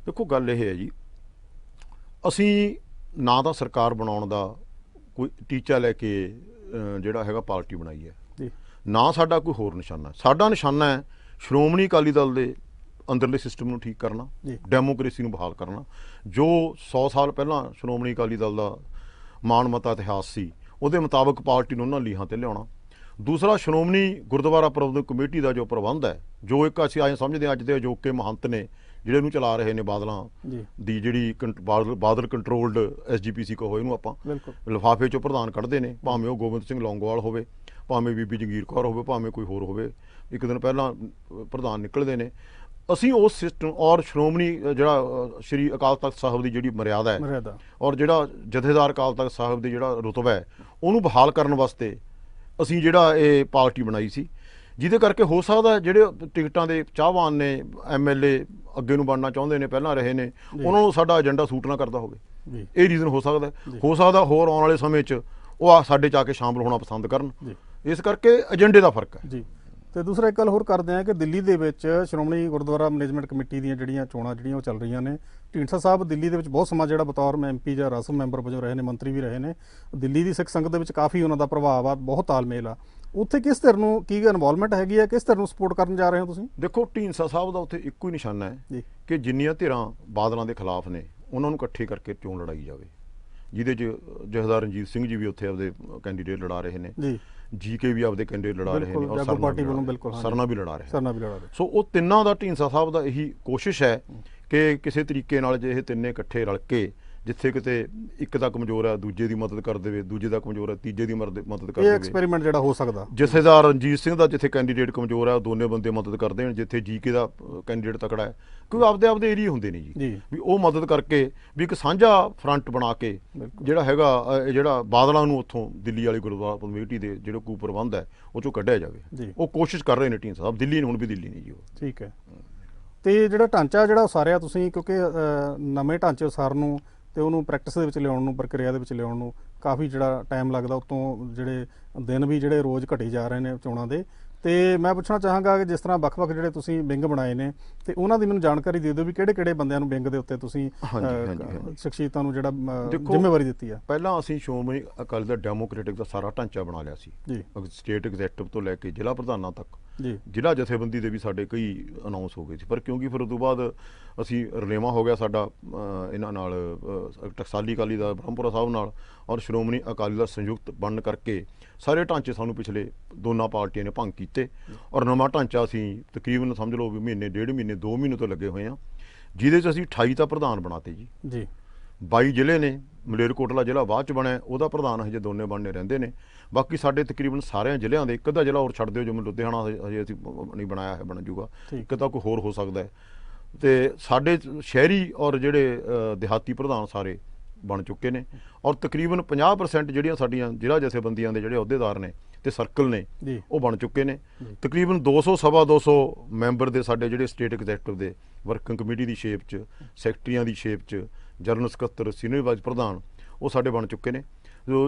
ਦੇਖੋ ਗੱਲ ਇਹ ਹੈ ਜੀ, ਅਸੀਂ ਨਾ ਤਾਂ ਸਰਕਾਰ ਬਣਾਉਣ ਦਾ ਕੋਈ ਟੀਚਾ ਲੈ ਕੇ ਜਿਹੜਾ ਹੈਗਾ ਪਾਰਟੀ ਬਣਾਈ ਹੈ, ਨਾ ਸਾਡਾ ਕੋਈ ਹੋਰ ਨਿਸ਼ਾਨਾ। ਸਾਡਾ ਨਿਸ਼ਾਨਾ ਹੈ ਸ਼੍ਰੋਮਣੀ ਅਕਾਲੀ ਦਲ ਦੇ ਅੰਦਰਲੇ ਸਿਸਟਮ ਨੂੰ ਠੀਕ ਕਰਨਾ, ਡੈਮੋਕ੍ਰੇਸੀ ਨੂੰ ਬਹਾਲ ਕਰਨਾ। ਜੋ 100 ਸਾਲ ਪਹਿਲਾਂ ਸ਼੍ਰੋਮਣੀ ਅਕਾਲੀ ਦਲ ਦਾ ਮਾਣਮੱਤਾ ਇਤਿਹਾਸ ਸੀ, ਉਹਦੇ ਮੁਤਾਬਕ ਪਾਰਟੀ ਨੂੰ ਉਹਨਾਂ ਲੀਹਾਂ ਤੇ ਲਿਆਉਣਾ। ਦੂਸਰਾ, ਸ਼੍ਰੋਮਣੀ ਗੁਰਦੁਆਰਾ ਪ੍ਰਬੰਧਕ ਕਮੇਟੀ ਦਾ ਜੋ ਪ੍ਰਬੰਧ ਹੈ, ਜੋ ਇੱਕ ਅਸੀਂ ਆਏ ਸਮਝਦੇ ਹਾਂ ਅੱਜ ਦੇ ਅਜੋਕੇ ਮਹੰਤ ਨੇ ਜਿਹੜੇ ਇਹਨੂੰ ਚਲਾ ਰਹੇ ਨੇ, ਬਾਦਲਾਂ ਦੀ ਜਿਹੜੀ ਬਾਦਲ ਕੰਟਰੋਲਡ SGPC ਕਹੋ ਇਹਨੂੰ ਆਪਾਂ, ਲਿਫਾਫੇ 'ਚੋਂ ਪ੍ਰਧਾਨ ਕੱਢਦੇ ਨੇ, ਭਾਵੇਂ ਉਹ ਗੋਬਿੰਦ ਸਿੰਘ ਲੌਂਗੋਵਾਲ ਹੋਵੇ, ਭਾਵੇਂ ਬੀਬੀ ਜਗੀਰ ਕੌਰ ਹੋਵੇ, ਭਾਵੇਂ ਕੋਈ ਹੋਰ ਹੋਵੇ, ਇੱਕ ਦਿਨ ਪਹਿਲਾਂ ਪ੍ਰਧਾਨ ਨਿਕਲਦੇ ਨੇ। ਅਸੀਂ ਉਸ ਸਿਸਟਮ ਔਰ ਸ਼੍ਰੋਮਣੀ ਜਿਹੜਾ ਸ਼੍ਰੀ ਅਕਾਲ ਤਖਤ ਸਾਹਿਬ ਦੀ ਜਿਹੜੀ ਮਰਿਆਦਾ ਹੈ ਔਰ ਜਿਹੜਾ ਜਥੇਦਾਰ ਅਕਾਲ ਤਖਤ ਸਾਹਿਬ ਦੀ ਜਿਹੜਾ ਰੁਤਬਾ ਹੈ, ਉਹਨੂੰ ਬਹਾਲ ਕਰਨ ਵਾਸਤੇ ਅਸੀਂ ਜਿਹੜਾ ਇਹ ਪਾਰਟੀ ਬਣਾਈ ਸੀ, ਜਿਹਦੇ ਕਰਕੇ ਹੋ ਸਕਦਾ ਜਿਹੜੇ ਟਿਕਟਾਂ ਦੇ ਚਾਹਵਾਨ ਨੇ, MLA ਅੱਗੇ ਨੂੰ ਬਣਨਾ ਚਾਹੁੰਦੇ ਨੇ, ਪਹਿਲਾਂ ਰਹੇ ਨੇ, ਉਹਨਾਂ ਨੂੰ ਸਾਡਾ ਏਜੰਡਾ ਸੂਟ ਨਾ ਕਰਦਾ ਹੋਵੇ। ਇਹ ਰੀਜ਼ਨ ਹੋ ਸਕਦਾ। ਹੋਰ ਆਉਣ ਵਾਲੇ ਸਮੇਂ 'ਚ ਉਹ ਸਾਡੇ 'ਚ ਆ ਕੇ ਸ਼ਾਮਲ ਹੋਣਾ ਪਸੰਦ ਕਰਨ। ਇਸ ਕਰਕੇ ਏਜੰਡੇ ਦਾ ਫਰਕ ਹੈ ਜੀ। ਤੇ ਦੂਸਰਾ ਇੱਕ ਗੱਲ ਹੋਰ ਕਰਦੇ ਆ ਕਿ ਦਿੱਲੀ ਦੇ ਵਿੱਚ ਸ਼੍ਰੋਮਣੀ ਗੁਰਦੁਆਰਾ ਮੈਨੇਜਮੈਂਟ ਕਮੇਟੀ ਦੀਆਂ ਜਿਹੜੀਆਂ ਚੋਣਾਂ ਜਿਹੜੀਆਂ ਉਹ ਚੱਲ ਰਹੀਆਂ ਨੇ, ਢੀਂਡਸਾ ਸਾਹਿਬ ਦਿੱਲੀ ਦੇ ਵਿੱਚ ਬਹੁਤ ਸਮਾਂ ਜਿਹੜਾ ਬਤੌਰ MP ਜਾਂ ਰਾਜ ਸਭਾ ਮੈਂਬਰ ਵਜੋਂ ਰਹੇ ਨੇ, ਮੰਤਰੀ ਵੀ ਰਹੇ ਨੇ। ਦਿੱਲੀ ਦੀ ਸਿੱਖ ਸੰਗਤ ਦੇ ਵਿੱਚ ਕਾਫੀ ਉਹਨਾਂ ਦਾ ਪ੍ਰਭਾਵ ਆ, ਬਹੁਤ ਤਾਲਮੇਲ ਆ। ਉੱਥੇ ਕਿਸ ਧਿਰ ਨੂੰ ਕੀ ਇਨਵੋਲਵਮੈਂਟ ਹੈਗੀ ਹੈ, ਕਿਸ ਧਿਰ ਨੂੰ ਸਪੋਰਟ ਕਰਨ ਜਾ ਰਹੇ ਹੋ ਤੁਸੀਂ? ਦੇਖੋ, ਢੀਂਡਸਾ ਸਾਹਿਬ ਦਾ ਉੱਥੇ ਇੱਕੋ ਹੀ ਨਿਸ਼ਾਨਾ ਹੈ ਕਿ ਜਿੰਨੀਆਂ ਧਿਰਾਂ ਬਾਦਲਾਂ ਦੇ ਖਿਲਾਫ ਨੇ ਉਹਨਾਂ ਨੂੰ ਇਕੱਠੇ ਕਰਕੇ ਚੋਣ ਲੜਾਈ ਜਾਵੇ, ਜਿਹਦੇ 'ਚ ਜਥੇਦਾਰ ਰਣਜੀਤ ਸਿੰਘ ਜੀ ਵੀ ਉੱਥੇ ਆਪਦੇ ਕੈਂਡੀਡੇਟ ਲੜਾ ਰਹੇ ਨੇ ਜੀ, ਜੀਕੇ ਵੀ ਆਪਦੇ ਕੈਂਡੀਡੇਟ ਲੜਾ ਰਹੇ ਨੇ, ਔਰ ਸਰਨਾ ਵੀ ਲੜਾ ਰਹੇ। ਸੋ ਉਹ ਤਿੰਨਾਂ ਦਾ ਢੀਂਡਸਾ ਸਾਹਿਬ ਦਾ ਇਹੀ ਕੋਸ਼ਿਸ਼ ਹੈ ਕਿ ਕਿਸੇ ਤਰੀਕੇ ਨਾਲ ਜੇ ਇਹ ਤਿੰਨੇ ਇਕੱਠੇ ਰਲ ਕੇ, ਜਿੱਥੇ ਕਿਤੇ ਇੱਕ ਦਾ ਕਮਜ਼ੋਰ ਹੈ ਦੂਜੇ ਦੀ ਮਦਦ ਕਰ ਦੇਵੇ, ਦੂਜੇ ਦਾ ਕਮਜ਼ੋਰ ਹੈ ਤੀਜੇ ਦੀ ਮਦਦ ਕਰ ਦੇਵੇ। ਇਹ ਐਕਸਪੈਰੀਮੈਂਟ ਜਿਹੜਾ ਹੋ ਸਕਦਾ, ਜਥੇਦਾਰ ਰਣਜੀਤ ਸਿੰਘ ਦਾ ਜਿੱਥੇ ਕੈਂਡੀਡੇਟ ਕਮਜ਼ੋਰ ਹੈ ਉਹ ਦੋਨੇ ਬੰਦੇ ਮਦਦ ਕਰ ਦੇਣ, ਜਿੱਥੇ ਜੀਕੇ ਦਾ ਕੈਂਡੀਡੇਟ ਤਕੜਾ ਹੈ, ਕਿਉਂਕਿ ਆਪਦੇ ਏਰੀਆ ਹੁੰਦੇ ਨੇ ਜੀ, ਵੀ ਉਹ ਮਦਦ ਕਰਕੇ ਵੀ ਇੱਕ ਸਾਂਝਾ ਫਰੰਟ ਬਣਾ ਕੇ ਜਿਹੜਾ ਹੈਗਾ ਜਿਹੜਾ ਬਾਦਲਾਂ ਨੂੰ ਉੱਥੋਂ ਦਿੱਲੀ ਵਾਲੀ ਗੁਰਦੁਆਰਾ ਕਮੇਟੀ ਦੇ ਜਿਹੜੇ ਕੂ ਪ੍ਰਬੰਧ ਹੈ ਉਹ ਚੋਂ ਕੱਢਿਆ ਜਾਵੇ। ਉਹ ਕੋਸ਼ਿਸ਼ ਕਰ ਰਹੇ ਨੇ ਢੀਂਡਸਾ ਸਾਹਿਬ, ਦਿੱਲੀ ਹੁਣ ਵੀ ਦਿੱਲੀ ਨਹੀਂ ਜੀ ਉਹ। ਠੀਕ ਹੈ। ਤੇ ਜਿਹੜਾ ਢਾਂਚਾ ਜਿਹੜਾ ਉਸਾਰਿਆ ਤੁਸੀਂ, ਕਿਉਂਕਿ ਨਵੇਂ ਢਾਂਚੇ ਉਸਾਰਨ ਨੂੰ ਤੇ ਉਹਨੂੰ ਪ੍ਰੈਕਟਿਸ ਦੇ ਵਿੱਚ ਲਿਆਉਣ ਨੂੰ, ਪ੍ਰਕਿਰਿਆ ਦੇ ਵਿੱਚ ਲਿਆਉਣ ਨੂੰ ਕਾਫੀ ਜਿਹੜਾ ਟਾਈਮ ਲੱਗਦਾ, ਉਤੋਂ ਜਿਹੜੇ ਦਿਨ ਵੀ ਜਿਹੜੇ ਰੋਜ਼ ਘਟੀ ਜਾ ਰਹੇ ਨੇ ਚੋਣਾਂ ਦੇ। ਤੇ ਮੈਂ ਪੁੱਛਣਾ ਚਾਹਾਂਗਾ ਕਿ ਜਿਸ ਤਰ੍ਹਾਂ ਵੱਖ-ਵੱਖ ਜਿਹੜੇ ਤੁਸੀਂ ਵਿੰਗ ਬਣਾਏ ਨੇ ਤੇ ਉਹਨਾਂ ਦੀ ਮੈਨੂੰ ਜਾਣਕਾਰੀ ਦੇ ਦਿਓ ਵੀ ਕਿਹੜੇ-ਕਿਹੜੇ ਬੰਦਿਆਂ ਨੂੰ ਵਿੰਗ ਦੇ ਉੱਤੇ ਤੁਸੀਂ ਸ਼ਖਸੀਅਤਾਂ ਨੂੰ ਜਿਹੜਾ ਜ਼ਿੰਮੇਵਾਰੀ ਦਿੱਤੀ ਆ। ਪਹਿਲਾਂ ਅਸੀਂ ਸ਼੍ਰੋਮਣੀ ਅਕਾਲੀ ਦਲ ਡੈਮੋਕ੍ਰੈਟਿਕ ਦਾ ਸਾਰਾ ਢਾਂਚਾ ਬਣਾ ਲਿਆ ਸੀ ਜੀ, ਸਟੇਟ ਐਗਜ਼ੈਕਟਿਵ ਤੋਂ ਲੈ ਕੇ ਜ਼ਿਲ੍ਹਾ ਪ੍ਰਧਾਨਾਂ ਤੱਕ ਜੀ, ਜ਼ਿਲ੍ਹਾ ਜਥੇਬੰਦੀ ਦੇ ਵੀ ਸਾਡੇ ਕਈ ਅਨਾਉਂਸ ਹੋ ਗਏ ਸੀ, ਪਰ ਕਿਉਂਕਿ ਫਿਰ ਉਸ ਤੋਂ ਬਾਅਦ ਅਸੀਂ ਰਲੇਵਾਂ ਹੋ ਗਿਆ ਸਾਡਾ ਇਹਨਾਂ ਨਾਲ, ਟਕਸਾਲੀ ਅਕਾਲੀ ਦਾ ਬ੍ਰਹਮਪੁਰਾ ਸਾਹਿਬ ਨਾਲ ਔਰ ਸ਼੍ਰੋਮਣੀ ਅਕਾਲੀ ਦਲ ਸੰਯੁਕਤ ਬਣਨ ਕਰਕੇ ਸਾਰੇ ਢਾਂਚੇ ਸਾਨੂੰ ਪਿਛਲੇ ਦੋਨਾਂ ਪਾਰਟੀਆਂ ਨੇ ਭੰਗ ਕੀਤੇ, ਔਰ ਨਵਾਂ ਢਾਂਚਾ ਅਸੀਂ ਤਕਰੀਬਨ ਸਮਝ ਲਓ ਵੀ ਮਹੀਨੇ, ਡੇਢ ਮਹੀਨੇ, 2 ਮਹੀਨੇ ਤੋਂ ਲੱਗੇ ਹੋਏ ਹਾਂ, ਜਿਹਦੇ 'ਚ ਅਸੀਂ 28 ਤਾਂ ਪ੍ਰਧਾਨ ਬਣਾਤੇ ਜੀ। 22 ਜ਼ਿਲ੍ਹੇ ਨੇ, ਮਲੇਰਕੋਟਲਾ ਜ਼ਿਲ੍ਹਾ ਬਾਅਦ 'ਚ ਬਣਿਆ, ਉਹਦਾ ਪ੍ਰਧਾਨ ਹਜੇ ਦੋਨੇ ਬਣਨੇ ਰਹਿੰਦੇ ਨੇ। ਬਾਕੀ ਸਾਡੇ ਤਕਰੀਬਨ ਸਾਰਿਆਂ ਜ਼ਿਲ੍ਹਿਆਂ ਦੇ, ਇੱਕ ਅੱਧਾ ਜ਼ਿਲ੍ਹਾ ਹੋਰ ਛੱਡ ਦਿਓ ਜਿਵੇਂ ਲੁਧਿਆਣਾ ਹਜੇ ਅਸੀਂ ਨਹੀਂ ਬਣਾਇਆ ਹੈ, ਬਣ ਜੂਗਾ, ਇੱਕ ਤਾਂ ਕੋਈ ਹੋਰ ਹੋ ਸਕਦਾ ਹੈ। ਤੇ ਸਾਡੇ ਸ਼ਹਿਰੀ ਔਰ ਜਿਹੜੇ ਦਿਹਾਤੀ ਪ੍ਰਧਾਨ ਸਾਰੇ ਬਣ ਚੁੱਕੇ ਨੇ, ਔਰ ਤਕਰੀਬਨ 50% ਜਿਹੜੀਆਂ ਸਾਡੀਆਂ ਜ਼ਿਲ੍ਹਾ ਜਥੇਬੰਦੀਆਂ ਦੇ ਜਿਹੜੇ ਅਹੁਦੇਦਾਰ ਨੇ ਤੇ ਸਰਕਲ ਨੇ ਉਹ ਬਣ ਚੁੱਕੇ ਨੇ। ਤਕਰੀਬਨ 200 ਸਵਾ 200 ਮੈਂਬਰ ਦੇ ਸਾਡੇ ਜਿਹੜੇ ਸਟੇਟ ਐਗਜ਼ੈਕਟਿਵ ਦੇ ਵਰਕਿੰਗ ਕਮੇਟੀ ਦੀ ਸ਼ੇਪ 'ਚ, ਸੈਕਟਰੀਆਂ ਦੀ ਸ਼ੇਪ 'ਚ, ਜਨਰਲ ਸਕੱਤਰ, ਸੀਨੀਅਰ ਵਾਈਸ ਪ੍ਰਧਾਨ ਉਹ ਸਾਡੇ ਬਣ ਚੁੱਕੇ ਨੇ।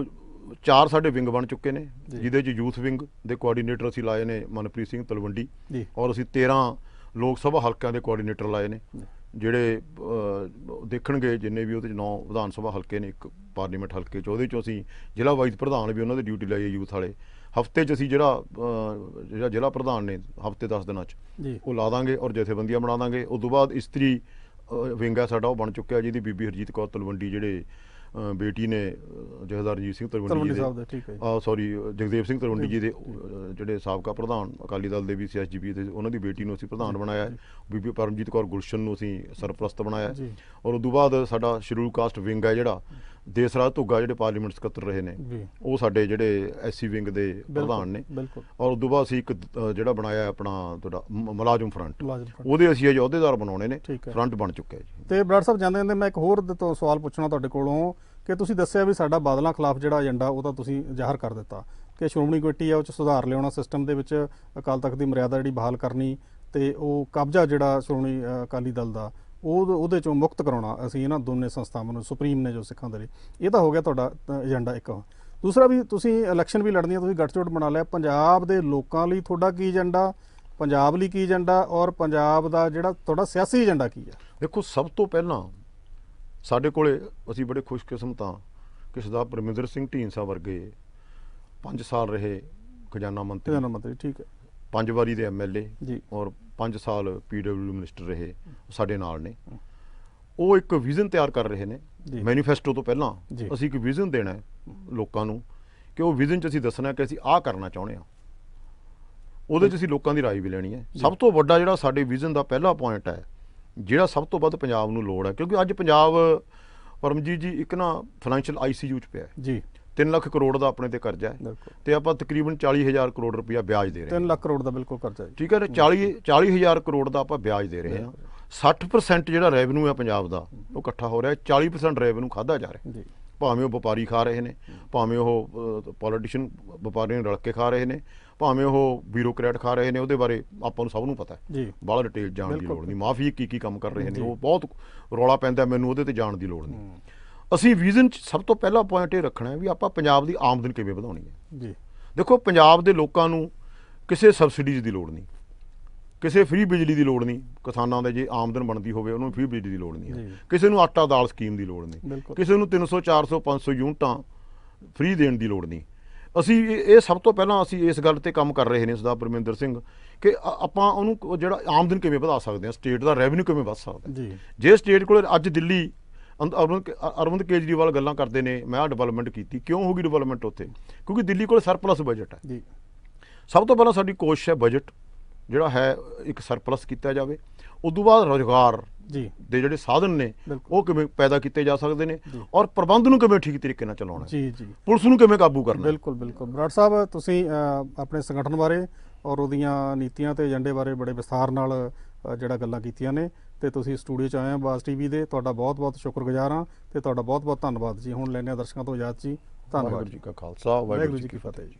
4 ਸਾਡੇ ਵਿੰਗ ਬਣ ਚੁੱਕੇ ਨੇ, ਜਿਹਦੇ 'ਚ ਯੂਥ ਵਿੰਗ ਦੇ ਕੋਆਰਡੀਨੇਟਰ ਅਸੀਂ ਲਾਏ ਨੇ ਮਨਪ੍ਰੀਤ ਸਿੰਘ ਤਲਵੰਡੀ, ਔਰ ਅਸੀਂ 13 ਲੋਕ ਸਭਾ ਹਲਕਿਆਂ ਦੇ ਕੋਆਰਡੀਨੇਟਰ ਲਾਏ ਨੇ, ਜਿਹੜੇ ਦੇਖਣਗੇ ਜਿੰਨੇ ਵੀ ਉਹਦੇ 'ਚ 9 ਵਿਧਾਨ ਸਭਾ ਹਲਕੇ ਨੇ, ਇੱਕ ਪਾਰਲੀਮੈਂਟ ਹਲਕੇ 'ਚ, ਉਹਦੇ 'ਚੋਂ ਅਸੀਂ ਜ਼ਿਲ੍ਹਾ ਵਾਈਜ਼ ਪ੍ਰਧਾਨ ਵੀ ਉਹਨਾਂ ਦੀ ਡਿਊਟੀ ਲਾਈ ਹੈ ਯੂਥ ਵਾਲੇ। ਹਫ਼ਤੇ 'ਚ ਅਸੀਂ ਜਿਹੜਾ ਜ਼ਿਲ੍ਹਾ ਪ੍ਰਧਾਨ ਨੇ ਹਫ਼ਤੇ 10 ਦਿਨਾਂ 'ਚ ਉਹ ਲਾ ਦਾਂਗੇ, ਔਰ ਜਥੇਬੰਦੀਆਂ ਬਣਾ ਦਾਂਗੇ। ਉਸ ਤੋਂ ਬਾਅਦ ਇਸਤਰੀ ਵਿੰਗ ਹੈ ਸਾਡਾ, ਉਹ ਬਣ ਚੁੱਕਿਆ, ਜਿਹਦੀ ਬੀਬੀ ਹਰਜੀਤ ਕੌਰ ਤਲਵੰਡੀ ਜਿਹੜੇ ਬੇਟੀ ਨੇ ਜਥੇਦਾਰ ਰਣਜੀਤ ਸਿੰਘ ਤਲਵੰਡੀ ਜੀ ਦੇ, ਸੌਰੀ ਜਗਦੇਵ ਸਿੰਘ ਤਲਵੰਡੀ ਜੀ ਦੇ ਜਿਹੜੇ ਸਾਬਕਾ ਪ੍ਰਧਾਨ ਅਕਾਲੀ ਦਲ ਦੇ ਵੀ ਸੀ, SGP ਦੇ, ਉਹਨਾਂ ਦੀ ਬੇਟੀ ਨੂੰ ਅਸੀਂ ਪ੍ਰਧਾਨ ਬਣਾਇਆ। ਬੀਬੀ ਪਰਮਜੀਤ ਕੌਰ ਗੁਲਸ਼ਨ ਨੂੰ ਅਸੀਂ ਸਰਪ੍ਰਸਤ ਬਣਾਇਆ। ਔਰ ਉਸ ਤੋਂ ਬਾਅਦ ਸਾਡਾ ਸ਼ਡਿਊਲ ਕਾਸਟ ਵਿੰਗ ਹੈ ਜਿਹੜਾ ਦੇਸਰਾਜ ਧੁੱਗਾ ਜਿਹੜੇ ਪਾਰਲੀਮੈਂਟ ਸਕੱਤਰ ਰਹੇ ਨੇ, ਉਹ ਸਾਡੇ ਜਿਹੜੇ SC ਵਿੰਗ ਦੇ ਪ੍ਰਧਾਨ ਨੇ। ਔਰ ਉਸ ਤੋਂ ਬਾਅਦ ਅਸੀਂ ਇੱਕ ਜਿਹੜਾ ਬਣਾਇਆ ਆਪਣਾ ਤੁਹਾਡਾ ਮੁਲਾਜ਼ਮ ਫਰੰਟ, ਉਹਦੇ ਅਸੀਂ ਅਜੇ ਅਹੁਦੇਦਾਰ ਬਣਾਉਣੇ ਨੇ, ਫਰੰਟ ਬਣ ਚੁੱਕਿਆ ਜੀ। ਤੇ ਬਰਾੜ ਸਾਹਿਬ ਜਾਂਦੇ ਜਾਂਦੇ ਮੈਂ ਇੱਕ ਹੋਰ ਤੋਂ ਸਵਾਲ ਪੁੱਛਣਾ ਤੁਹਾਡੇ ਕੋਲੋਂ ਕਿ ਤੁਸੀਂ ਦੱਸਿਆ ਵੀ ਸਾਡਾ ਬਾਦਲਾਂ ਖਿਲਾਫ ਜਿਹੜਾ ਏਜੰਡਾ ਉਹ ਤਾਂ ਤੁਸੀਂ ਜ਼ਾਹਰ ਕਰ ਦਿੱਤਾ ਕਿ ਸ਼੍ਰੋਮਣੀ ਕਮੇਟੀ ਆ ਉਹ 'ਚ ਸੁਧਾਰ ਲਿਆਉਣਾ, ਸਿਸਟਮ ਦੇ ਵਿੱਚ ਅਕਾਲ ਤਖਤ ਦੀ ਮਰਿਆਦਾ ਜਿਹੜੀ ਬਹਾਲ ਕਰਨੀ ਤੇ ਉਹ ਕਬਜ਼ਾ ਜਿਹੜਾ ਸ਼੍ਰੋਮਣੀ ਅਕਾਲੀ ਦਲ ਦਾ ਉਹਦੇ ਚੋਂ ਮੁਕਤ ਕਰਾਉਣਾ ਅਸੀਂ ਇਹਨਾਂ ਦੋਨੇ ਸੰਸਥਾਵਾਂ ਨੂੰ, ਸੁਪਰੀਮ ਨੇ ਜੋ ਸਿੱਖਾਂ ਦੇ ਲਈ। ਇਹ ਤਾਂ ਹੋ ਗਿਆ ਤੁਹਾਡਾ ਏਜੰਡਾ ਇੱਕ। ਦੂਸਰਾ ਵੀ ਤੁਸੀਂ ਇਲੈਕਸ਼ਨ ਵੀ ਲੜਨੀ ਹੈ, ਤੁਸੀਂ ਗੱਠਜੋੜ ਬਣਾ ਲਿਆ। ਪੰਜਾਬ ਦੇ ਲੋਕਾਂ ਲਈ ਤੁਹਾਡਾ ਕੀ ਏਜੰਡਾ, ਪੰਜਾਬ ਲਈ ਕੀ ਏਜੰਡਾ, ਔਰ ਪੰਜਾਬ ਦਾ ਜਿਹੜਾ ਤੁਹਾਡਾ ਸਿਆਸੀ ਏਜੰਡਾ ਕੀ ਹੈ? ਦੇਖੋ, ਸਭ ਤੋਂ ਪਹਿਲਾਂ ਸਾਡੇ ਕੋਲੇ ਅਸੀਂ ਬੜੇ ਖੁਸ਼ਕਿਸਮਤ ਹਾਂ ਕਿ ਸਰਦਾਰ ਪਰਮਿੰਦਰ ਸਿੰਘ ਢੀਂਡਸਾ ਵਰਗੇ 5 ਸਾਲ ਰਹੇ ਖਜ਼ਾਨਾ ਮੰਤਰੀ, ਠੀਕ ਹੈ, 5 ਵਾਰੀ ਦੇ MLA ਜੀ, ਔਰ 5 ਸਾਲ PW ਮਿਨਿਸਟਰ ਰਹੇ, ਸਾਡੇ ਨਾਲ ਨੇ। ਉਹ ਇੱਕ ਵਿਜ਼ਨ ਤਿਆਰ ਕਰ ਰਹੇ ਨੇ, ਮੈਨੀਫੈਸਟੋ ਤੋਂ ਪਹਿਲਾਂ ਅਸੀਂ ਇੱਕ ਵਿਜ਼ਨ ਦੇਣਾ ਲੋਕਾਂ ਨੂੰ ਕਿ ਉਹ ਵਿਜ਼ਨ 'ਚ ਅਸੀਂ ਦੱਸਣਾ ਕਿ ਅਸੀਂ ਆਹ ਕਰਨਾ ਚਾਹੁੰਦੇ ਹਾਂ, ਉਹਦੇ 'ਚ ਅਸੀਂ ਲੋਕਾਂ ਦੀ ਰਾਏ ਵੀ ਲੈਣੀ ਹੈ। ਸਭ ਤੋਂ ਵੱਡਾ ਜਿਹੜਾ ਸਾਡੇ ਵਿਜ਼ਨ ਦਾ ਪਹਿਲਾ ਪੁਆਇੰਟ ਹੈ, ਜਿਹੜਾ ਸਭ ਤੋਂ ਵੱਧ ਪੰਜਾਬ ਨੂੰ ਲੋੜ ਹੈ, ਕਿਉਂਕਿ ਅੱਜ ਪੰਜਾਬ ਪਰਮਜੀਤ ਜੀ ਇੱਕ ਨਾ ਫਾਈਨੈਂਸ਼ੀਅਲ ICU 'ਚ ਪਿਆ ਜੀ। 3 ਲੱਖ ਕਰੋੜ ਦਾ ਆਪਣੇ ਤੇ ਕਰਜ਼ਾ ਹੈ ਤੇ ਆਪਾਂ ਤਕਰੀਬਨ 40,000 ਕਰੋੜ ਰੁਪਇਆ ਵਿਆਜ ਦੇ ਰਹੇ ਹਾਂ। 3 ਲੱਖ ਕਰੋੜ ਦਾ ਬਿਲਕੁਲ ਕਰਜ਼ਾ ਹੈ, ਠੀਕ ਹੈ। 40,000 ਕਰੋੜ ਦਾ ਆਪਾਂ ਵਿਆਜ ਦੇ ਰਹੇ ਹਾਂ। 60% ਜਿਹੜਾ ਰੈਵਨਿਊ ਹੈ ਪੰਜਾਬ ਦਾ ਉਹ ਇਕੱਠਾ ਹੋ ਰਿਹਾ, 40% ਰੈਵਨਿਊ ਖਾਧਾ ਜਾ ਰਿਹਾ ਜੀ। ਭਾਵੇਂ ਉਹ ਵਪਾਰੀ ਖਾ ਰਹੇ ਨੇ, ਭਾਵੇਂ ਉਹ ਪੋਲੀਟੀਸ਼ੀਅਨ ਵਪਾਰੀਆਂ ਰਲ ਕੇ ਖਾ ਰਹੇ ਨੇ, ਭਾਵੇਂ ਉਹ ਬਿਊਰੋਕਰੇਟ ਖਾ ਰਹੇ ਨੇ, ਉਹਦੇ ਬਾਰੇ ਆਪਾਂ ਨੂੰ ਸਭ ਨੂੰ ਪਤਾ ਹੈ, ਬਾਹਲਾ ਡਿਟੇਲ ਜਾਣ ਦੀ ਲੋੜ ਨਹੀਂ। ਮਾਫੀਆ ਕੀ ਕੰਮ ਕਰ ਰਹੇ ਨੇ ਉਹ ਬਹੁਤ ਰੌਲਾ ਪੈਂਦਾ, ਮੈਨੂੰ ਉਹਦੇ ਤੇ ਜਾਣ ਦੀ ਲੋੜ ਨਹੀਂ। ਅਸੀਂ ਵਿਜ਼ਨ 'ਚ ਸਭ ਤੋਂ ਪਹਿਲਾ ਪੁਆਇੰਟ ਇਹ ਰੱਖਣਾ ਹੈ ਵੀ ਆਪਾਂ ਪੰਜਾਬ ਦੀ ਆਮਦਨ ਕਿਵੇਂ ਵਧਾਉਣੀ ਹੈ ਜੀ। ਦੇਖੋ, ਪੰਜਾਬ ਦੇ ਲੋਕਾਂ ਨੂੰ ਕਿਸੇ ਸਬਸਿਡੀਜ਼ ਦੀ ਲੋੜ ਨਹੀਂ, ਕਿਸੇ ਫ੍ਰੀ ਬਿਜਲੀ ਦੀ ਲੋੜ ਨਹੀਂ। ਕਿਸਾਨਾਂ ਦੇ ਜੇ ਆਮਦਨ ਬਣਦੀ ਹੋਵੇ ਉਹਨੂੰ ਫ੍ਰੀ ਬਿਜਲੀ ਦੀ ਲੋੜ ਨਹੀਂ ਹੈ। ਕਿਸੇ ਨੂੰ ਆਟਾ ਦਾਲ ਸਕੀਮ ਦੀ ਲੋੜ ਨਹੀਂ, ਕਿਸੇ ਨੂੰ 300 400 500 ਯੂਨਿਟਾਂ ਫ੍ਰੀ ਦੇਣ ਦੀ ਲੋੜ ਨਹੀਂ। ਅਸੀਂ ਇਹ ਸਭ ਤੋਂ ਪਹਿਲਾਂ ਅਸੀਂ ਇਸ ਗੱਲ ਤੇ ਕੰਮ ਕਰ ਰਹੇ ਨੇ ਸਰਦਾਰ ਪਰਮਿੰਦਰ ਸਿੰਘ ਕਿ ਆਪਾਂ ਉਹਨੂੰ ਜਿਹੜਾ ਆਮਦਨ ਕਿਵੇਂ ਵਧਾ ਸਕਦੇ ਹਾਂ, ਸਟੇਟ ਦਾ ਰੈਵਨਿਊ ਕਿਵੇਂ ਵੱਧ ਸਕਦਾ। ਜੇ ਸਟੇਟ ਕੋਲ ਅੱਜ ਦਿੱਲੀ ਅਰਵਿੰਦ ਕੇਜਰੀਵਾਲ ਗੱਲਾਂ ਕਰਦੇ ਨੇ ਮੈਂ ਡਿਵੈਲਪਮੈਂਟ ਕੀਤੀ, ਕਿਉਂ ਹੋਗੀ ਡਿਵੈਲਪਮੈਂਟ ਉੱਥੇ? ਕਿਉਂਕਿ ਦਿੱਲੀ ਕੋਲ ਸਰਪਲਸ ਬਜਟ ਹੈ। ਜੀ ਸਭ ਤੋਂ ਪਹਿਲਾਂ ਸਾਡੀ ਕੋਸ਼ਿਸ਼ ਹੈ ਬਜਟ ਜਿਹੜਾ ਹੈ ਇੱਕ ਸਰਪਲਸ ਕੀਤਾ ਜਾਵੇ। ਉਦੋਂ ਬਾਅਦ ਰੁਜ਼ਗਾਰ ਜੀ ਦੇ ਜਿਹੜੇ ਸਾਧਨ ਨੇ ਬਿਲਕੁਲ। ਉਹ ਕਿਵੇਂ ਪੈਦਾ ਕੀਤੇ ਜਾ ਸਕਦੇ ਨੇ, ਔਰ ਪ੍ਰਬੰਧ ਨੂੰ ਕਿਵੇਂ ਠੀਕ ਤਰੀਕੇ ਨਾਲ ਚਲਾਉਣਾ, ਜੀ ਜੀ ਪੁਲਿਸ ਨੂੰ ਕਿਵੇਂ ਕਾਬੂ ਕਰਨਾ। ਬਿਲਕੁਲ ਬਿਲਕੁਲ। ਬਰਾੜ ਸਾਹਿਬ ਤੁਸੀਂ ਆਪਣੇ ਸੰਗਠਨ ਬਾਰੇ ਔਰ ਉਹਦੀਆਂ ਨੀਤੀਆਂ ਤੇ ਏਜੰਡੇ ਬਾਰੇ ਬੜੇ ਵਿਸਥਾਰ ਨਾਲ ਜਿਹੜਾ ਗੱਲਾਂ ਕੀਤੀਆਂ ਨੇ, ਤੇ ਤੁਸੀਂ ਸਟੂਡੀਓ 'ਚ ਆਏ ਹੋ ਬਾਜ਼ ਟੀਵੀ ਦੇ, ਤੁਹਾਡਾ ਬਹੁਤ ਬਹੁਤ ਸ਼ੁਕਰਗੁਜ਼ਾਰ ਹਾਂ ਤੇ ਤੁਹਾਡਾ ਬਹੁਤ ਬਹੁਤ ਧੰਨਵਾਦ ਜੀ। ਹੁਣ ਲੈਂਦੇ ਹਾਂ ਦਰਸ਼ਕਾਂ ਤੋਂ ਇਜਾਜ਼ਤ ਜੀ। ਧੰਨਵਾਦ ਵਾਹਿਗੁਰੂ ਜੀ ਕਾ ਖਾਲਸਾ, ਵਾਹਿਗੁਰੂ ਜੀ ਕੀ ਫਤਿਹ ਜੀ।